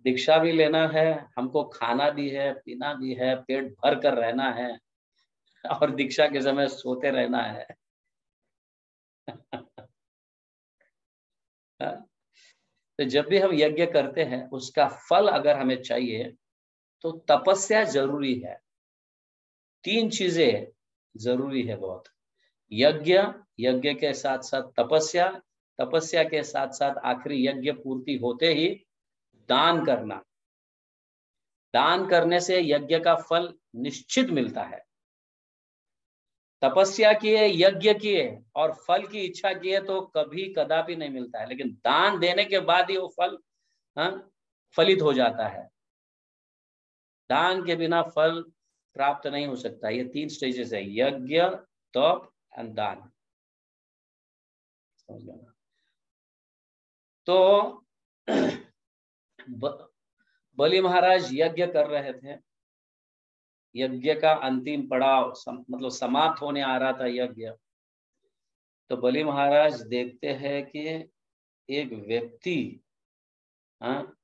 दीक्षा भी लेना है, हमको खाना भी है, पीना भी है, पेट भर कर रहना है, और दीक्षा के समय सोते रहना है। तो जब भी हम यज्ञ करते हैं, उसका फल अगर हमें चाहिए तो तपस्या जरूरी है। 3 चीजें जरूरी है बहुत। यज्ञ, यज्ञ के साथ साथ तपस्या, तपस्या के साथ साथ आखिरी यज्ञ पूर्ति होते ही दान करना। दान करने से यज्ञ का फल निश्चित मिलता है। तपस्या किए, यज्ञ किए और फल की इच्छा किए तो कभी कदापि नहीं मिलता है, लेकिन दान देने के बाद ही वो फल फलित हो जाता है। दान के बिना फल प्राप्त नहीं हो सकता। ये 3 स्टेजेस है, यज्ञ, तप एंड दान। समझ गया? तो बलि महाराज यज्ञ कर रहे थे। यज्ञ का अंतिम पड़ाव मतलब समाप्त होने आ रहा था यज्ञ। तो बलि महाराज देखते हैं कि एक व्यक्ति, हाँ,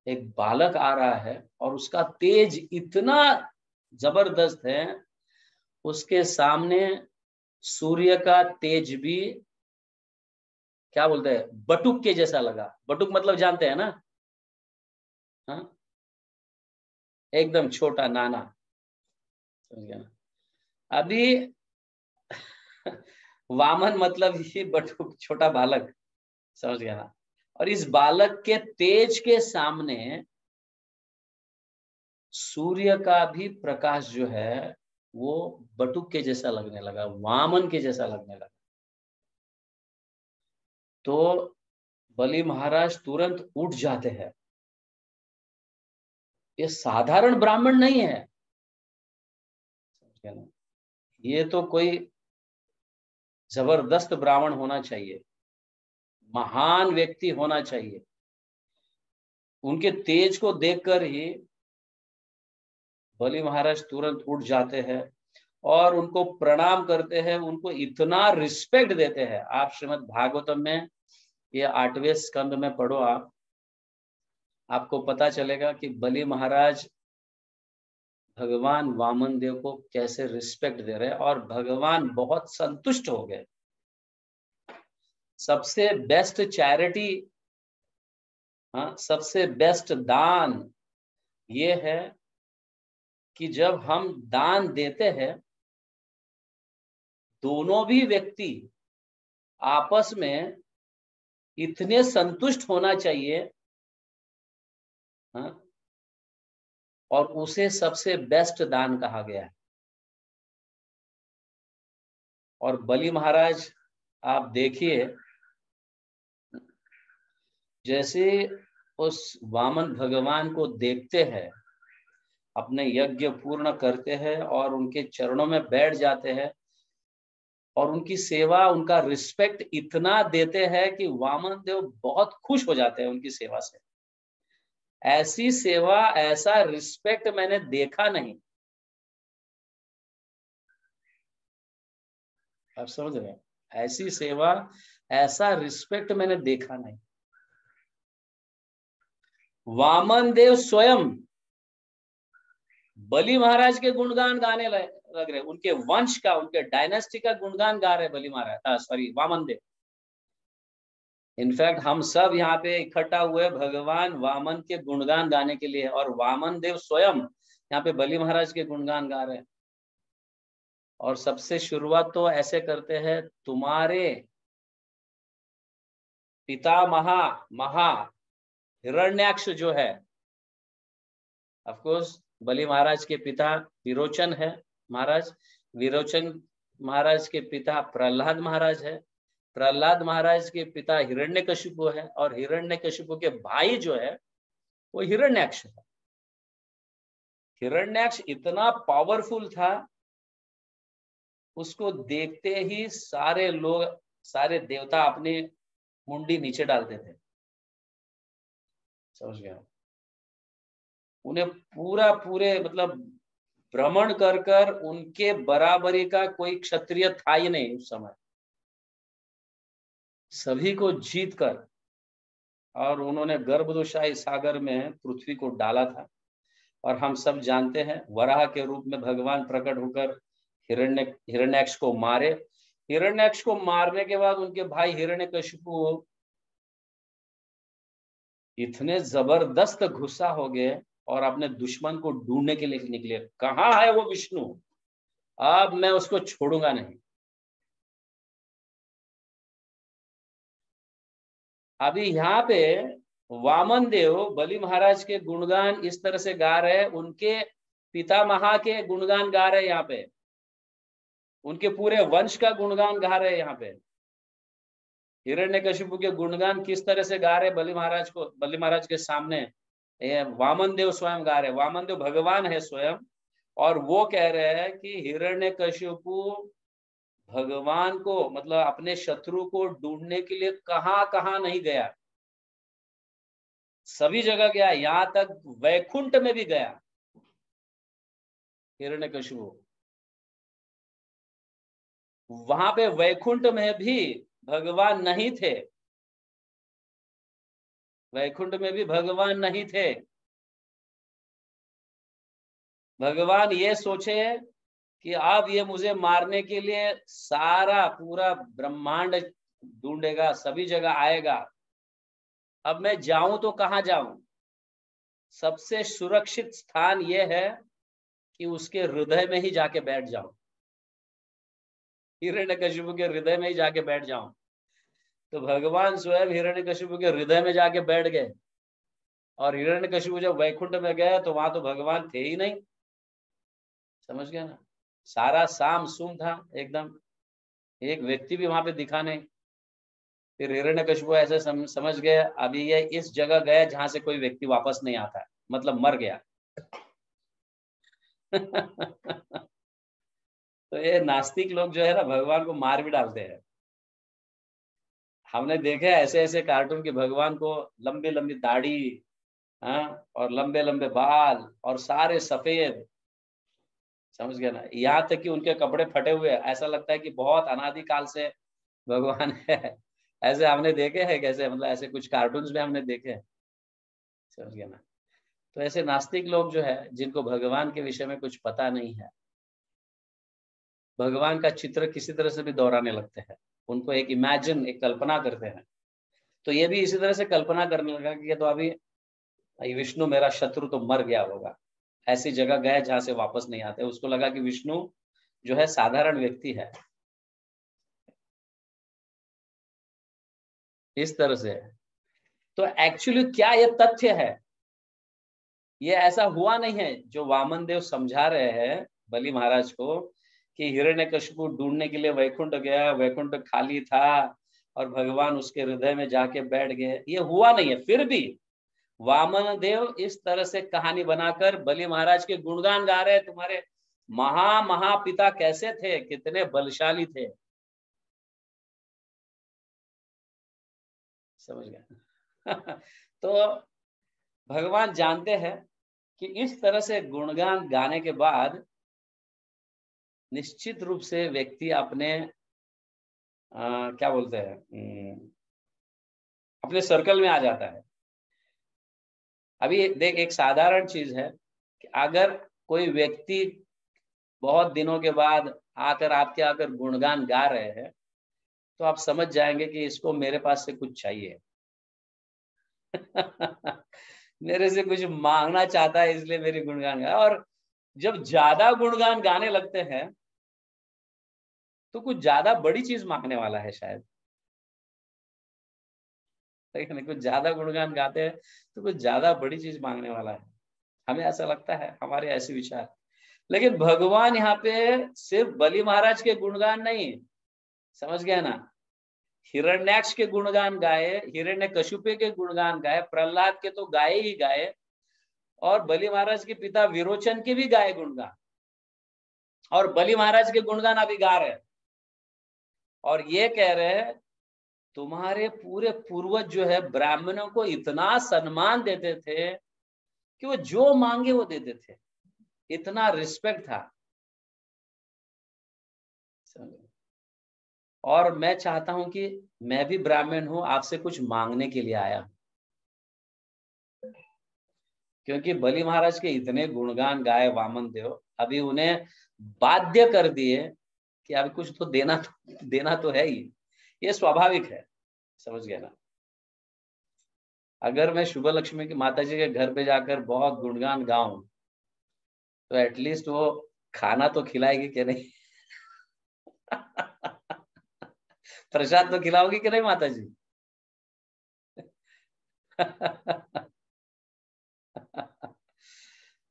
एक बालक आ रहा है और उसका तेज इतना जबरदस्त है, उसके सामने सूर्य का तेज भी, क्या बोलते हैं, बटुक के जैसा लगा। बटुक मतलब जानते हैं ना, हाँ? एकदम छोटा नाना, समझ गया ना। अभी वामन मतलब ही बटुक, छोटा बालक, समझ गया ना। और इस बालक के तेज के सामने सूर्य का भी प्रकाश जो है वो बटुक के जैसा लगने लगा, वामन के जैसा लगने लगा। तो बलि महाराज तुरंत उठ जाते हैं। ये साधारण ब्राह्मण नहीं है, समझ गया ना। ये तो कोई जबरदस्त ब्राह्मण होना चाहिए, महान व्यक्ति होना चाहिए। उनके तेज को देखकर ही बलि महाराज तुरंत उठ जाते हैं और उनको प्रणाम करते हैं, उनको इतना रिस्पेक्ट देते हैं। आप श्रीमद् भागवतम में ये 8वें स्कंद में पढ़ो, आपको पता चलेगा कि बलि महाराज भगवान वामन देव को कैसे रिस्पेक्ट दे रहे हैं और भगवान बहुत संतुष्ट हो गए। सबसे बेस्ट चैरिटी, हाँ, सबसे बेस्ट दान ये है कि जब हम दान देते हैं, दोनों भी व्यक्ति आपस में इतने संतुष्ट होना चाहिए, हाँ, और उसे सबसे बेस्ट दान कहा गया है। और बलि महाराज आप देखिए, जैसे उस वामन भगवान को देखते हैं, अपने यज्ञ पूर्ण करते हैं और उनके चरणों में बैठ जाते हैं और उनकी सेवा, उनका रिस्पेक्ट इतना देते हैं कि वामन देव बहुत खुश हो जाते हैं उनकी सेवा से। ऐसी सेवा, ऐसा रिस्पेक्ट मैंने देखा नहीं। आप समझ रहे हैं? ऐसी सेवा, ऐसा रिस्पेक्ट मैंने देखा नहीं। वामन देव स्वयं बलि महाराज के गुणगान गाने लग रहे, उनके वंश का, उनके डायनेस्टी का गुणगान गा रहे बलि महाराज, सॉरी वामन देव। इनफैक्ट हम सब यहाँ पे इकट्ठा हुए भगवान वामन के गुणगान गाने के लिए, और वामन देव स्वयं यहाँ पे बलि महाराज के गुणगान गा रहे हैं। और सबसे शुरुआत तो ऐसे करते हैं, तुम्हारे पिता महा हिरण्याक्ष जो है, ऑफ कोर्स बलि महाराज के पिता विरोचन है महाराज, विरोचन महाराज के पिता प्रहलाद महाराज है, प्रहलाद महाराज के पिता हिरण्यकशिपु है, और हिरण्यकशिपु के भाई जो है वो हिरण्याक्ष है। हिरण्याक्ष इतना पावरफुल था, उसको देखते ही सारे लोग, सारे देवता अपनी मुंडी नीचे डालते थे, समझ गया। उन्हें पूरे मतलब भ्रमण कर कर उनके बराबरी का कोई क्षत्रिय था ही नहीं उस समय, सभी को जीत कर, और उन्होंने गर्भदोषाई सागर में पृथ्वी को डाला था। और हम सब जानते हैं, वराह के रूप में भगवान प्रकट होकर हिरण्याक्ष को मारे। हिरण्याक्ष को मारने के बाद उनके भाई हिरण्यकशिपु इतने जबरदस्त गुस्सा हो गए और अपने दुश्मन को ढूंढने के लिए निकले, कहाँ है वो विष्णु, अब मैं उसको छोड़ूंगा नहीं। अभी यहाँ पे वामन देव बलि महाराज के गुणगान इस तरह से गा रहे हैं, उनके पिता महा के गुणगान गा रहे हैं यहाँ पे, उनके पूरे वंश का गुणगान गा रहे हैं यहाँ पे। हिरण्यकशिपु के गुणगान किस तरह से गा रहे बलि महाराज को, बलि महाराज के सामने वामन देव स्वयं गा रहे, वामन देव भगवान है स्वयं, और वो कह रहे हैं कि हिरण्यकशिपु भगवान को, मतलब अपने शत्रु को ढूंढने के लिए कहां कहां नहीं गया, सभी जगह गया, यहां तक वैकुंठ में भी गया हिरण्यकशिपु। वहां पे वैकुंठ में भी भगवान नहीं थे, वैकुंठ में भी भगवान नहीं थे। भगवान ये सोचे कि अब ये मुझे मारने के लिए सारा पूरा ब्रह्मांड ढूंढेगा, सभी जगह आएगा, अब मैं जाऊं तो कहां जाऊं। सबसे सुरक्षित स्थान ये है कि उसके हृदय में ही जाके बैठ जाओ, हिरण्यकशिपु के हृदय में ही जाके बैठ जाओ। तो भगवान स्वयं हिरण्यकशिपु के हृदय में जाके बैठ गए, और हिरण्यकशिपु जब वैकुंठ में गए तो वहां तो भगवान थे ही नहीं, समझ गया ना। सारा साम सुम था एकदम, एक व्यक्ति भी वहां पे दिखा नहीं। फिर हिरण्यकशिपु ऐसे समझ गए अभी ये इस जगह गए जहां से कोई व्यक्ति वापस नहीं आता, मतलब मर गया। तो ये नास्तिक लोग जो है ना भगवान को मार भी डालते हैं। हमने देखे ऐसे ऐसे कार्टून के भगवान को लंबी लंबी दाढ़ी, हाँ, और लंबे लंबे बाल और सारे सफेद, समझ गया ना। यहाँ तक कि उनके कपड़े फटे हुए, ऐसा लगता है कि बहुत अनादिकाल से भगवान है। ऐसे हमने देखे हैं कैसे, मतलब ऐसे कुछ कार्टून्स में हमने देखे हैं, समझ गया ना। तो ऐसे नास्तिक लोग जो है जिनको भगवान के विषय में कुछ पता नहीं है, भगवान का चित्र किसी तरह से भी दोहराने लगते हैं, उनको एक इमेजिन, एक कल्पना करते हैं। तो ये भी इसी तरह से कल्पना करने लगा कि ये तो अभी विष्णु मेरा शत्रु तो मर गया होगा, ऐसी जगह गए जहां से वापस नहीं आते। उसको लगा कि विष्णु जो है साधारण व्यक्ति है, इस तरह से। तो एक्चुअली क्या ये तथ्य है, ये ऐसा हुआ नहीं है जो वामन देव समझा रहे हैं बलि महाराज को कि हिरण्यकशिपु ढूंढने के लिए वैकुंठ गया, वैकुंठ खाली था और भगवान उसके हृदय में जाके बैठ गए, ये हुआ नहीं है। फिर भी वामन देव इस तरह से कहानी बनाकर बलि महाराज के गुणगान गा रहे, तुम्हारे महापिता कैसे थे, कितने बलशाली थे, समझ गया। तो भगवान जानते हैं कि इस तरह से गुणगान गाने के बाद निश्चित रूप से व्यक्ति अपने क्या बोलते हैं, अपने सर्कल में आ जाता है। अभी देख, एक साधारण चीज है कि अगर कोई व्यक्ति बहुत दिनों के बाद आकर आपके आकर गुणगान गा रहे हैं, तो आप समझ जाएंगे कि इसको मेरे पास से कुछ चाहिए। मेरे से कुछ मांगना चाहता है, इसलिए मेरी गुणगान गा। और जब ज्यादा गुणगान गाने लगते हैं तो कुछ ज्यादा बड़ी चीज मांगने वाला है शायद, लेकिन कुछ ज्यादा गुणगान गाते हैं तो कुछ ज्यादा बड़ी चीज मांगने वाला है, हमें ऐसा लगता है, हमारे ऐसे विचार। लेकिन भगवान यहाँ पे सिर्फ बलि महाराज के गुणगान नहीं, समझ गया ना, हिरण्याक्ष के गुणगान गाए, हिरण्यकशिपु के गुणगान गाए, प्रहलाद के तो गाए ही गाए, और बलि महाराज के पिता विरोचन के भी गाए गुणगान, और बलि महाराज के गुणगान अभी गा रहे हैं। और ये कह रहे हैं तुम्हारे पूरे पूर्वज जो है ब्राह्मणों को इतना सम्मान देते थे कि वो जो मांगे वो देते थे, इतना रिस्पेक्ट था। और मैं चाहता हूं कि मैं भी ब्राह्मण हूं, आपसे कुछ मांगने के लिए आया, क्योंकि बलि महाराज के इतने गुणगान गाए वामन देव, अभी उन्हें बाध्य कर दिए कि अभी कुछ तो देना तो है ही, ये स्वाभाविक है, समझ गया ना। अगर मैं शुभ लक्ष्मी की माता जी के घर पे जाकर बहुत गुणगान गाऊं तो एटलीस्ट वो खाना तो खिलाएगी कि नहीं। प्रसाद तो खिलाओगी कि नहीं माता जी।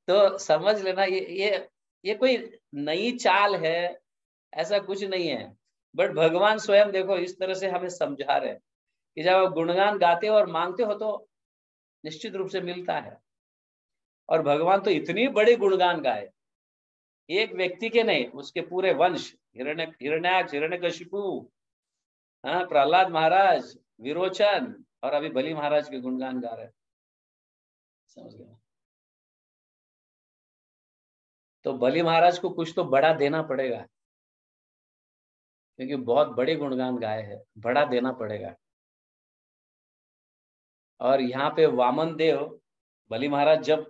तो समझ लेना ये कोई नई चाल है, ऐसा कुछ नहीं है। बट भगवान स्वयं देखो इस तरह से हमें समझा रहे हैं कि जब आप गुणगान गाते हो और मांगते हो तो निश्चित रूप से मिलता है। और भगवान तो इतनी बड़ी गुणगान गाए, एक व्यक्ति के नहीं, उसके पूरे वंश, हिरण्याक्ष, हिरण्यकशिपु, हाँ, प्रहलाद महाराज, विरोचन, और अभी बलि महाराज के गुणगान गा रहे हैं, समझ गए। तो बलि महाराज को कुछ तो बड़ा देना पड़ेगा, क्योंकि बहुत बड़े गुणगान गाए हैं, बड़ा देना पड़ेगा। और यहाँ पे वामन देव, बलि महाराज जब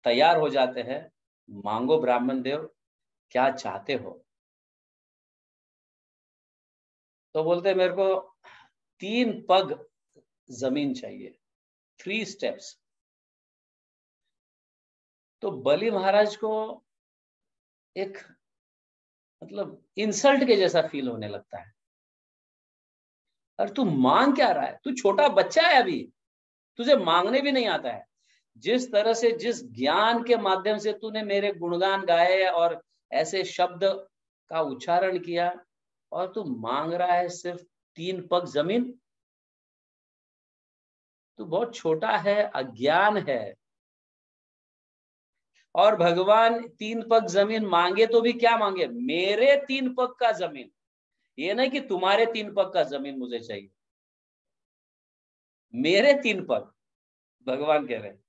तैयार हो जाते हैं, मांगो ब्राह्मण देव क्या चाहते हो, तो बोलते मेरे को 3 पग जमीन चाहिए, 3 स्टेप्स। तो बलि महाराज को एक मतलब इंसल्ट के जैसा फील होने लगता है। और तू मांग क्या रहा है? तू छोटा बच्चा है अभी, तुझे मांगने भी नहीं आता है। जिस तरह से, जिस ज्ञान के माध्यम से तूने मेरे गुणगान गाए और ऐसे शब्द का उच्चारण किया, और तू मांग रहा है सिर्फ 3 पग जमीन। तू बहुत छोटा है, अज्ञान है। और भगवान 3 पग जमीन मांगे तो भी क्या मांगे? मेरे 3 पग का जमीन। ये नहीं कि तुम्हारे 3 पग का जमीन मुझे चाहिए, मेरे 3 पग। भगवान कह रहे हैं।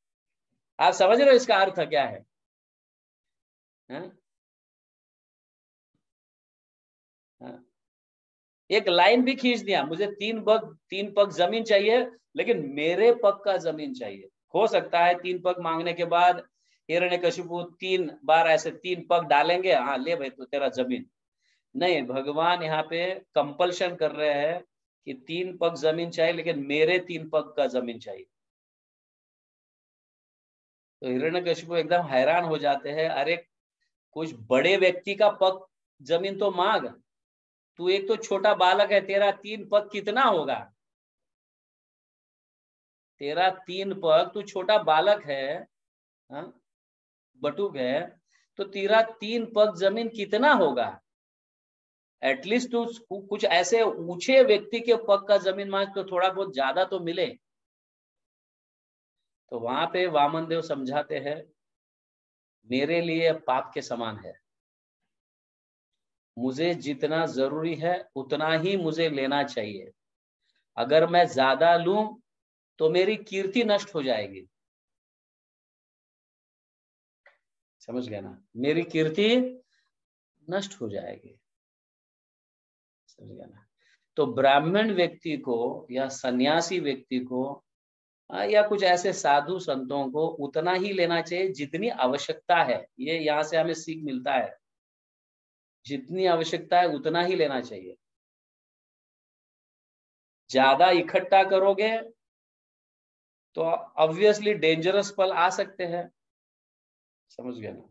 आप समझ रहे हो इसका अर्थ क्या है? हाँ? हाँ? एक लाइन भी खींच दिया, मुझे 3 पग जमीन चाहिए, लेकिन मेरे पग का जमीन चाहिए। हो सकता है 3 पग मांगने के बाद हिरण्यकशिपु 3 बार ऐसे 3 पग डालेंगे, हाँ ले भाई तो तेरा जमीन। नहीं, भगवान यहाँ पे कंपल्शन कर रहे हैं कि 3 पग जमीन चाहिए, लेकिन मेरे 3 पग का जमीन चाहिए। तो हिरण्यकशिपु एकदम हैरान हो जाते हैं, अरे कुछ बड़े व्यक्ति का पग जमीन तो मांग। तू एक तो छोटा बालक है, तेरा 3 पग कितना होगा? तेरा 3 पग, तू छोटा बालक है, हाँ, बटुक है, तो तेरा 3 पग जमीन कितना होगा? एटलीस्ट तू कुछ ऐसे ऊंचे व्यक्ति के पग का जमीन मांग, तो थोड़ा बहुत ज्यादा तो मिले। तो वहां पे वामन देव समझाते हैं, मेरे लिए पाप के समान है। मुझे जितना जरूरी है उतना ही मुझे लेना चाहिए। अगर मैं ज्यादा लूं तो मेरी कीर्ति नष्ट हो जाएगी। समझ गया ना? मेरी कीर्ति नष्ट हो जाएगी। समझ गया ना? तो ब्राह्मण व्यक्ति को या सन्यासी व्यक्ति को, या कुछ ऐसे साधु संतों को उतना ही लेना चाहिए जितनी आवश्यकता है। ये यहाँ से हमें सीख मिलता है, जितनी आवश्यकता है उतना ही लेना चाहिए। ज्यादा इकट्ठा करोगे तो ऑब्वियसली डेंजरस पल आ सकते हैं। समझ गए ना?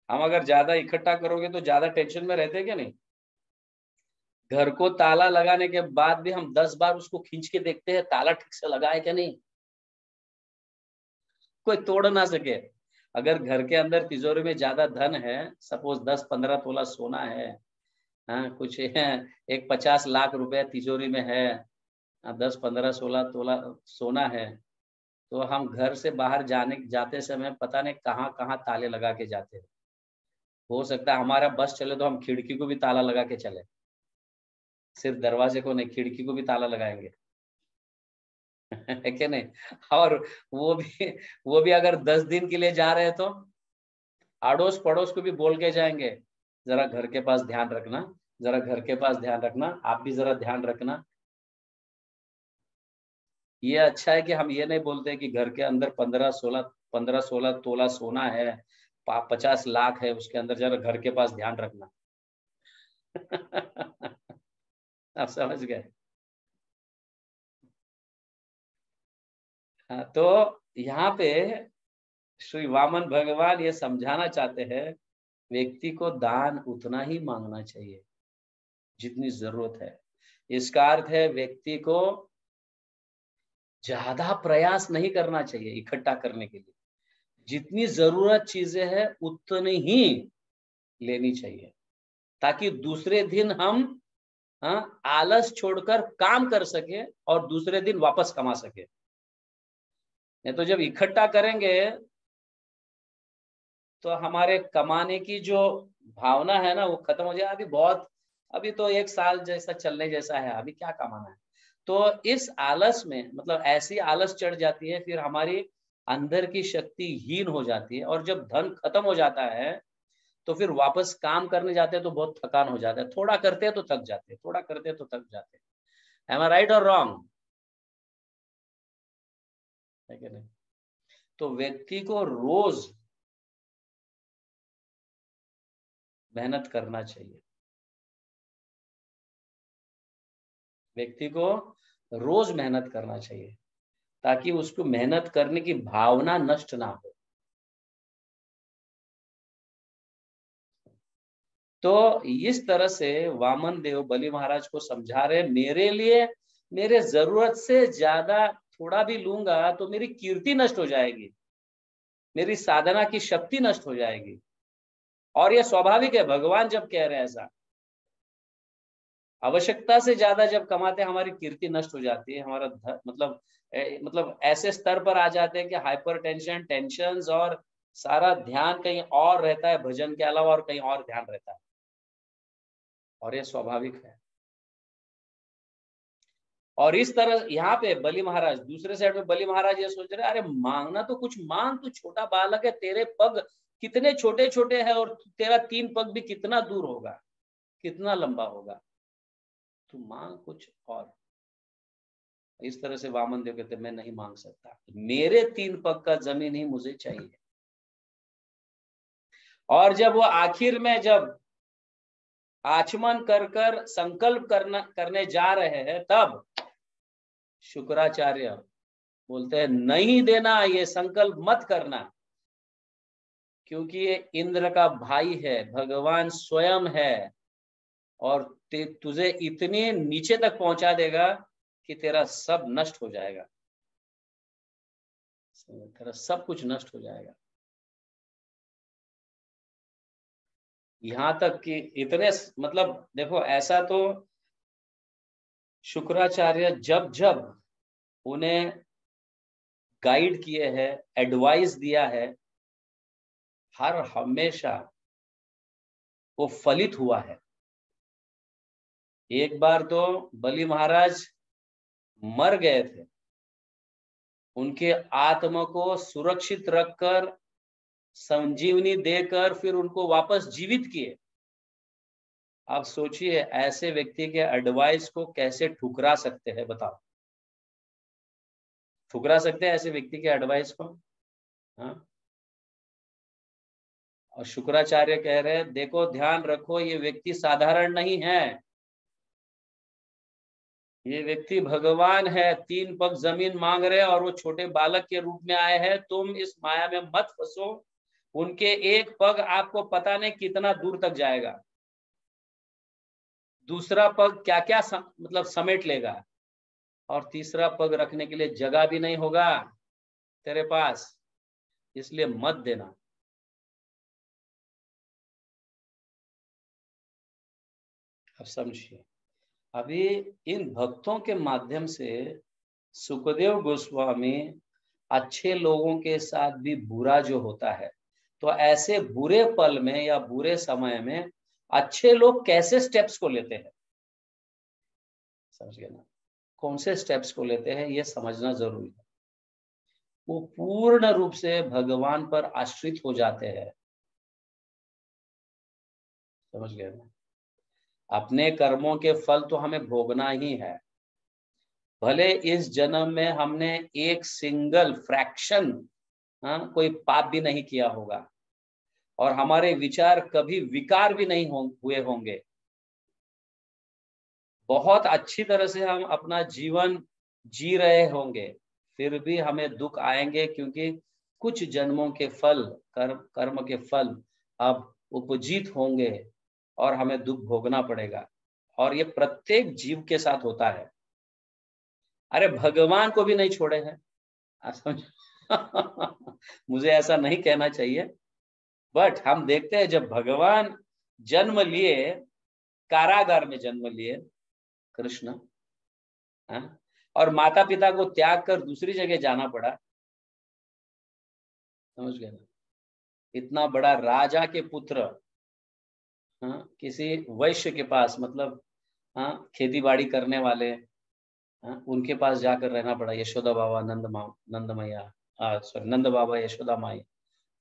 हम अगर ज्यादा इकट्ठा करोगे तो ज्यादा टेंशन में रहते हैं क्या नहीं? घर को ताला लगाने के बाद भी हम 10 बार उसको खींच के देखते हैं, ताला ठीक से लगा है क्या नहीं, कोई तोड़ ना सके। अगर घर के अंदर तिजोरी में ज्यादा धन है, सपोज 10-15 तोला सोना है, हाँ कुछ है, एक 50 लाख रुपए तिजोरी में है, 10-15-16 तोला सोना है, तो हम घर से बाहर जाते समय पता नहीं कहाँ कहाँ ताले लगा के जाते हैं। हो सकता है हमारा बस चले तो हम खिड़की को भी ताला लगा के चले, सिर्फ दरवाजे को नहीं, खिड़की को भी ताला लगाएंगे। है कि नहीं? और वो भी वो भी अगर 10 दिन के लिए जा रहे हैं तो अड़ोस पड़ोस को भी बोल के जाएंगे, जरा घर के पास ध्यान रखना, जरा घर के पास ध्यान रखना, आप भी जरा ध्यान रखना। ये अच्छा है कि हम ये नहीं बोलते कि घर के अंदर 15-16 तोला सोना है, 50 लाख है उसके अंदर, जरा घर के पास ध्यान रखना। आप समझ गए? हाँ, तो यहाँ पे श्री वामन भगवान ये समझाना चाहते हैं, व्यक्ति को दान उतना ही मांगना चाहिए जितनी जरूरत है। इसका अर्थ है व्यक्ति को ज्यादा प्रयास नहीं करना चाहिए इकट्ठा करने के लिए। जितनी जरूरत चीजें हैं उतनी ही लेनी चाहिए, ताकि दूसरे दिन हम, हाँ, आलस छोड़कर काम कर सके और दूसरे दिन वापस कमा सके। नहीं तो जब इकट्ठा करेंगे तो हमारे कमाने की जो भावना है ना वो खत्म हो जाए। अभी तो 1 साल जैसा चलने जैसा है, अभी क्या कमाना है। तो इस आलस में, मतलब ऐसी आलस चढ़ जाती है, फिर हमारी अंदर की शक्ति हीन हो जाती है, और जब धन खत्म हो जाता है तो फिर वापस काम करने जाते हैं तो बहुत थकान हो जाता है। थोड़ा करते हैं तो थक जाते हैं, थोड़ा करते हैं तो थक जाते हैं। एम आई राइट और रॉन्ग? है कि नहीं? तो व्यक्ति को रोज मेहनत करना चाहिए। व्यक्ति को रोज मेहनत करना चाहिए, ताकि उसको मेहनत करने की भावना नष्ट ना हो। तो इस तरह से वामन देव बलि महाराज को समझा रहे, मेरे लिए मेरे जरूरत से ज्यादा थोड़ा भी लूंगा तो मेरी कीर्ति नष्ट हो जाएगी, मेरी साधना की शक्ति नष्ट हो जाएगी। और यह स्वाभाविक है, भगवान जब कह रहे हैं ऐसा, आवश्यकता से ज्यादा जब कमाते हैं हमारी कीर्ति नष्ट हो जाती है, हमारा मतलब ऐसे स्तर पर आ जाते हैं कि हाइपर टेंशन, टेंशंस और सारा ध्यान कहीं और रहता है, भजन के अलावा और कहीं और ध्यान रहता है, और ये स्वाभाविक है। और इस तरह यहाँ पे बलि महाराज, दूसरे साइड में बलि महाराज ये सोच रहे, अरे मांगना तो कुछ मांग, तू छोटा बालक है, तेरे पग कितने छोटे छोटे हैं और तेरा 3 पग भी कितना दूर होगा, कितना लंबा होगा, तू मांग कुछ और। इस तरह से वामन देव कहते मैं नहीं मांग सकता, मेरे 3 पग का जमीन ही मुझे चाहिए। और जब वो आखिर में जब आचमन कर संकल्प करने जा रहे हैं, तब शुक्राचार्य बोलते हैं नहीं देना, ये संकल्प मत करना, क्योंकि ये इंद्र का भाई है, भगवान स्वयं है, और तुझे इतने नीचे तक पहुंचा देगा कि तेरा सब नष्ट हो जाएगा, तेरा सब कुछ नष्ट हो जाएगा। यहां तक कि इतने, मतलब देखो, ऐसा तो शुक्राचार्य जब जब उन्हें गाइड किए हैं, एडवाइस दिया है, हर हमेशा वो फलित हुआ है। एक बार तो बलि महाराज मर गए थे, उनके आत्मा को सुरक्षित रखकर, संजीवनी देकर फिर उनको वापस जीवित किए। आप सोचिए, ऐसे व्यक्ति के एडवाइस को कैसे ठुकरा सकते हैं, बताओ, ठुकरा सकते हैं ऐसे व्यक्ति के एडवाइस को? हाँ। और शुक्राचार्य कह रहे हैं, देखो ध्यान रखो, ये व्यक्ति साधारण नहीं है, ये व्यक्ति भगवान है, 3 पग जमीन मांग रहे और वो छोटे बालक के रूप में आए हैं, तुम इस माया में मत फंसो, उनके एक पग आपको पता नहीं कितना दूर तक जाएगा, दूसरा पग क्या क्या मतलब समेट लेगा, और तीसरा पग रखने के लिए जगह भी नहीं होगा तेरे पास, इसलिए मत देना। अब समझिए, अभी इन भक्तों के माध्यम से सुखदेव गोस्वामी अच्छे लोगों के साथ भी बुरा जो होता है, तो ऐसे बुरे पल में या बुरे समय में अच्छे लोग कैसे स्टेप्स को लेते हैं, समझ गए ना, कौन से स्टेप्स को लेते हैं, ये समझना जरूरी है। वो पूर्ण रूप से भगवान पर आश्रित हो जाते हैं, समझ गए ना। अपने कर्मों के फल तो हमें भोगना ही है, भले इस जन्म में हमने एक सिंगल फ्रैक्शन कोई पाप भी नहीं किया होगा, और हमारे विचार कभी विकार भी नहीं हुए होंगे, बहुत अच्छी तरह से हम अपना जीवन जी रहे होंगे, फिर भी हमें दुख आएंगे, क्योंकि कुछ जन्मों के फल, कर्म के फल अब उपजीत होंगे और हमें दुख भोगना पड़ेगा, और ये प्रत्येक जीव के साथ होता है। अरे भगवान को भी नहीं छोड़े हैं, आप समझ मुझे ऐसा नहीं कहना चाहिए, बट हम देखते हैं जब भगवान जन्म लिए, कारागार में जन्म लिए कृष्ण, हाँ, और माता पिता को त्याग कर दूसरी जगह जाना पड़ा, समझ गए ना, इतना बड़ा राजा के पुत्र, हाँ, किसी वैश्य के पास, मतलब हाँ, खेती बाड़ी करने वाले, हाँ, उनके पास जाकर रहना पड़ा, यशोदा बाबा, नंद मैया, सॉरी, नंद बाबा, यशोदा माई,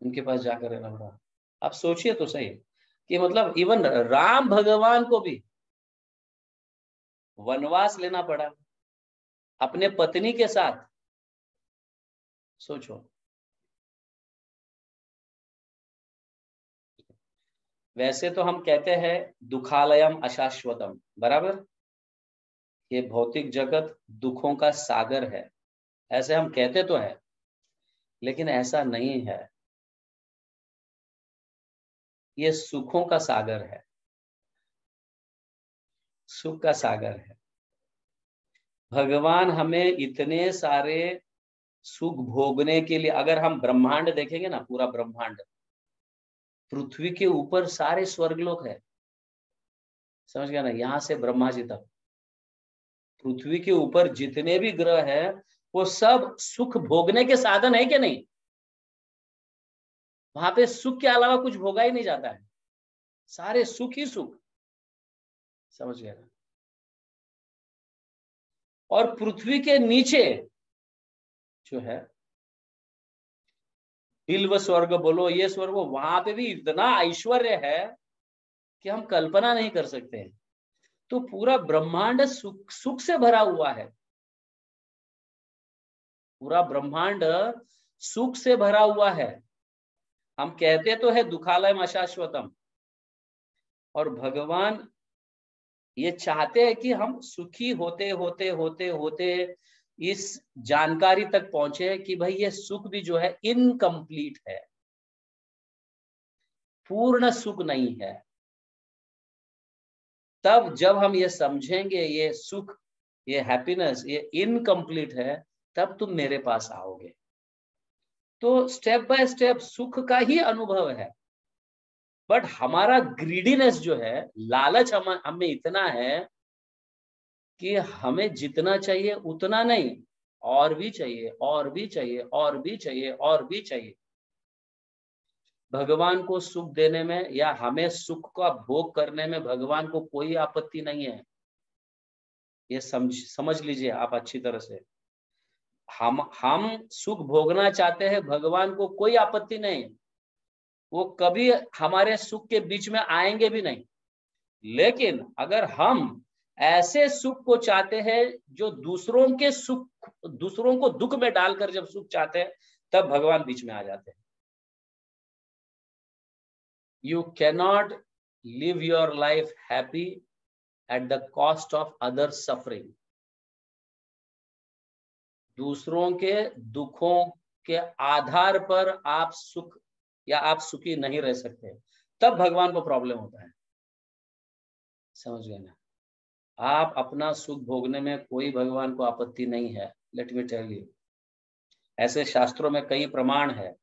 उनके पास जाकर रहना पड़ा। आप सोचिए तो सही, कि मतलब इवन राम भगवान को भी वनवास लेना पड़ा अपने पत्नी के साथ, सोचो। वैसे तो हम कहते हैं दुखालयम अशाश्वतम, बराबर, ये भौतिक जगत दुखों का सागर है, ऐसे हम कहते तो है, लेकिन ऐसा नहीं है, ये सुखों का सागर है। सुख का सागर है। भगवान हमें इतने सारे सुख भोगने के लिए, अगर हम ब्रह्मांड देखेंगे ना, पूरा ब्रह्मांड, पृथ्वी के ऊपर सारे स्वर्गलोक है, समझ गया ना, यहाँ से ब्रह्मा जी तक पृथ्वी के ऊपर जितने भी ग्रह है वो सब सुख भोगने के साधन है कि नहीं? वहां पे सुख के अलावा कुछ भोगा ही नहीं जाता है, सारे सुख ही सुख, समझ गया ना। और पृथ्वी के नीचे जो है बिल्व स्वर्ग बोलो, ये स्वर्ग, वहां पे भी इतना ऐश्वर्य है कि हम कल्पना नहीं कर सकते हैं। तो पूरा ब्रह्मांड सुख सुख से भरा हुआ है, पूरा ब्रह्मांड सुख से भरा हुआ है। हम कहते तो है दुखालयम अशाश्वतम, और भगवान ये चाहते हैं कि हम सुखी होते होते होते होते इस जानकारी तक पहुंचे कि भाई ये सुख भी जो है इनकम्प्लीट है, पूर्ण सुख नहीं है। तब जब हम ये समझेंगे ये सुख, ये हैप्पीनेस, ये इनकम्प्लीट है, तब तुम मेरे पास आओगे। तो स्टेप बाय स्टेप सुख का ही अनुभव है। बट हमारा ग्रीडीनेस जो है, लालच हमें इतना है कि हमें जितना चाहिए उतना नहीं, और भी चाहिए, और भी चाहिए, और भी चाहिए, और भी चाहिए। भगवान को सुख देने में या हमें सुख का भोग करने में भगवान को कोई आपत्ति नहीं है। ये समझ लीजिए आप अच्छी तरह से। हम सुख भोगना चाहते हैं, भगवान को कोई आपत्ति नहीं, वो कभी हमारे सुख के बीच में आएंगे भी नहीं। लेकिन अगर हम ऐसे सुख को चाहते हैं जो दूसरों के सुख, दूसरों को दुख में डालकर जब सुख चाहते हैं, तब भगवान बीच में आ जाते हैं। You cannot live your life happy at the cost of other suffering. दूसरों के दुखों के आधार पर आप सुख या आप सुखी नहीं रह सकते, तब भगवान को प्रॉब्लम होता है, समझ गए ना। आप अपना सुख भोगने में कोई भगवान को आपत्ति नहीं है। लेट मी टेल यू, ऐसे शास्त्रों में कई प्रमाण है।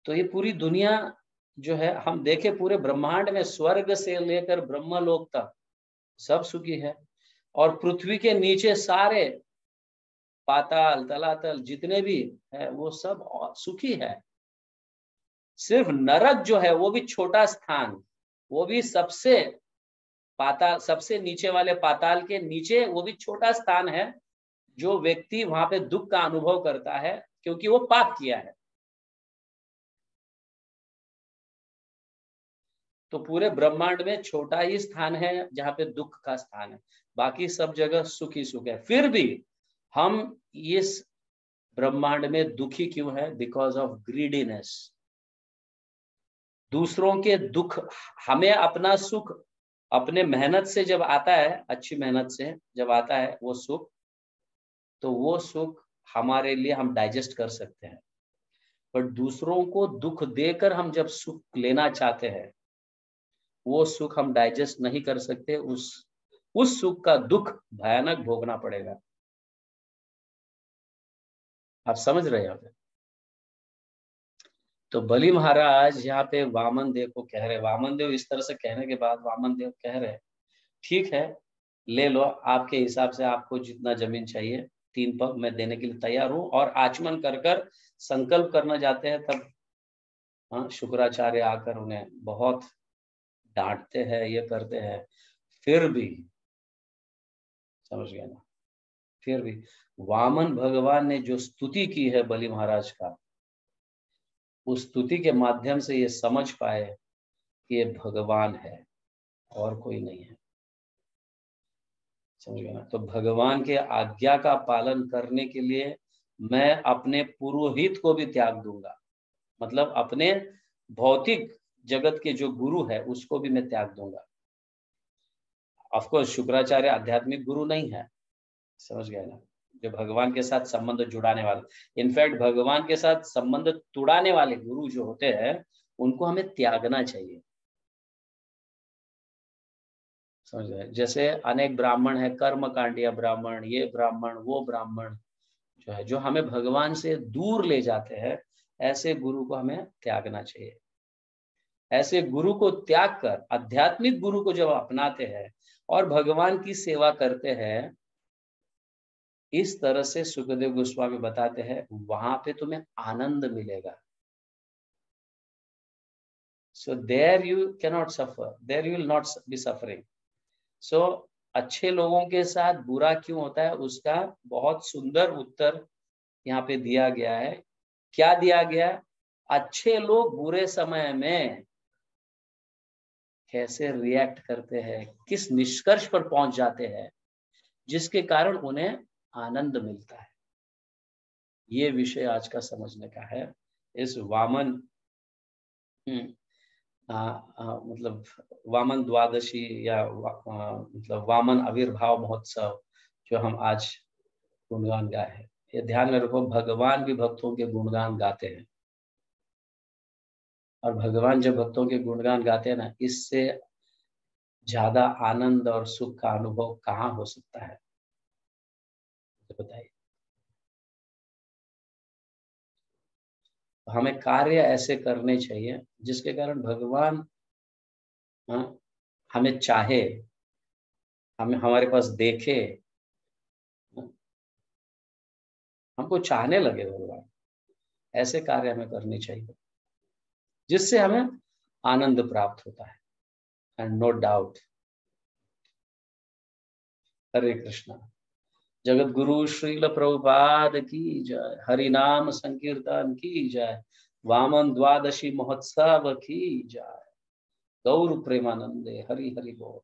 तो ये पूरी दुनिया जो है, हम देखे पूरे ब्रह्मांड में स्वर्ग से लेकर ब्रह्मलोक तक सब सुखी है, और पृथ्वी के नीचे सारे पाताल तलातल जितने भी है वो सब सुखी है। सिर्फ नरक जो है वो भी छोटा स्थान, वो भी सबसे पाताल, सबसे नीचे वाले पाताल के नीचे वो भी छोटा स्थान है, जो व्यक्ति वहां पे दुख का अनुभव करता है क्योंकि वो पाप किया है। तो पूरे ब्रह्मांड में छोटा ही स्थान है जहां पे दुख का स्थान है, बाकी सब जगह सुख ही सुख है। फिर भी हम इस ब्रह्मांड में दुखी क्यों है? Because of greediness. दूसरों के दुख, हमें अपना सुख अपने मेहनत से जब आता है, अच्छी मेहनत से जब आता है वो सुख, तो वो सुख हमारे लिए हम डाइजेस्ट कर सकते हैं। पर दूसरों को दुख देकर हम जब सुख लेना चाहते हैं, वो सुख हम डाइजेस्ट नहीं कर सकते। उस सुख का दुख भयानक भोगना पड़ेगा। आप समझ रहे हैं? तो बलि महाराज यहाँ पे वामन देव को कह रहे, वामन देव इस तरह से कहने के बाद वामन देव कह रहे, ठीक है ले लो, आपके हिसाब से आपको जितना जमीन चाहिए 3 पग मैं देने के लिए तैयार हूँ। और आचमन कर कर संकल्प करना जाते हैं, तब हाँ शुक्राचार्य आकर उन्हें बहुत डांटते हैं, ये करते हैं। फिर भी, समझ गया ना, फिर भी वामन भगवान ने जो स्तुति की है बलि महाराज का, उस स्तुति के माध्यम से ये समझ पाए कि ये भगवान है और कोई नहीं है, समझ गया ना। तो भगवान के आज्ञा का पालन करने के लिए मैं अपने पुरोहित को भी त्याग दूंगा, मतलब अपने भौतिक जगत के जो गुरु है उसको भी मैं त्याग दूंगा। ऑफ कोर्स शुक्राचार्य आध्यात्मिक गुरु नहीं है, समझ गए ना, जो भगवान के साथ संबंध जुड़ाने वाले। इनफैक्ट भगवान के साथ संबंध तुड़ाने वाले गुरु जो होते हैं उनको हमें त्यागना चाहिए। समझ गए? जैसे अनेक ब्राह्मण है, कर्मकांडिया ब्राह्मण, ये ब्राह्मण वो ब्राह्मण जो है, जो हमें भगवान से दूर ले जाते हैं, ऐसे गुरु को हमें त्यागना चाहिए। ऐसे गुरु को त्याग कर आध्यात्मिक गुरु को जब अपनाते हैं और भगवान की सेवा करते हैं, इस तरह से सुखदेव गोस्वामी बताते हैं, वहां पे तुम्हें आनंद मिलेगा। So there you cannot suffer, there you will not be suffering. So अच्छे लोगों के साथ बुरा क्यों होता है, उसका बहुत सुंदर उत्तर यहाँ पे दिया गया है। क्या दिया गया? अच्छे लोग बुरे समय में कैसे रिएक्ट करते हैं, किस निष्कर्ष पर पहुंच जाते हैं, जिसके कारण उन्हें आनंद मिलता है। ये विषय आज का समझने का है। इस वामन मतलब वामन द्वादशी या मतलब वामन आविर्भाव महोत्सव जो हम आज गुणगान गाए हैं, ये ध्यान में रखो, भगवान भी भक्तों के गुणगान गाते हैं। और भगवान जब भक्तों के गुणगान गाते हैं ना, इससे ज्यादा आनंद और सुख का अनुभव कहाँ हो सकता है, तो बताइए। हमें कार्य ऐसे करने चाहिए जिसके कारण भगवान हमें चाहे, हमें हमारे पास देखे, हमको चाहने लगे भगवान। ऐसे कार्य हमें करने चाहिए जिससे हमें आनंद प्राप्त होता है। And no doubt. Hare Krishna. Jagat Guru Srila Prabhupada की जय। हरि नाम संकीर्तन की जय। वामन द्वादशी महोत्सव की जय। गौर प्रेमानंदे। हरि हरि बोल।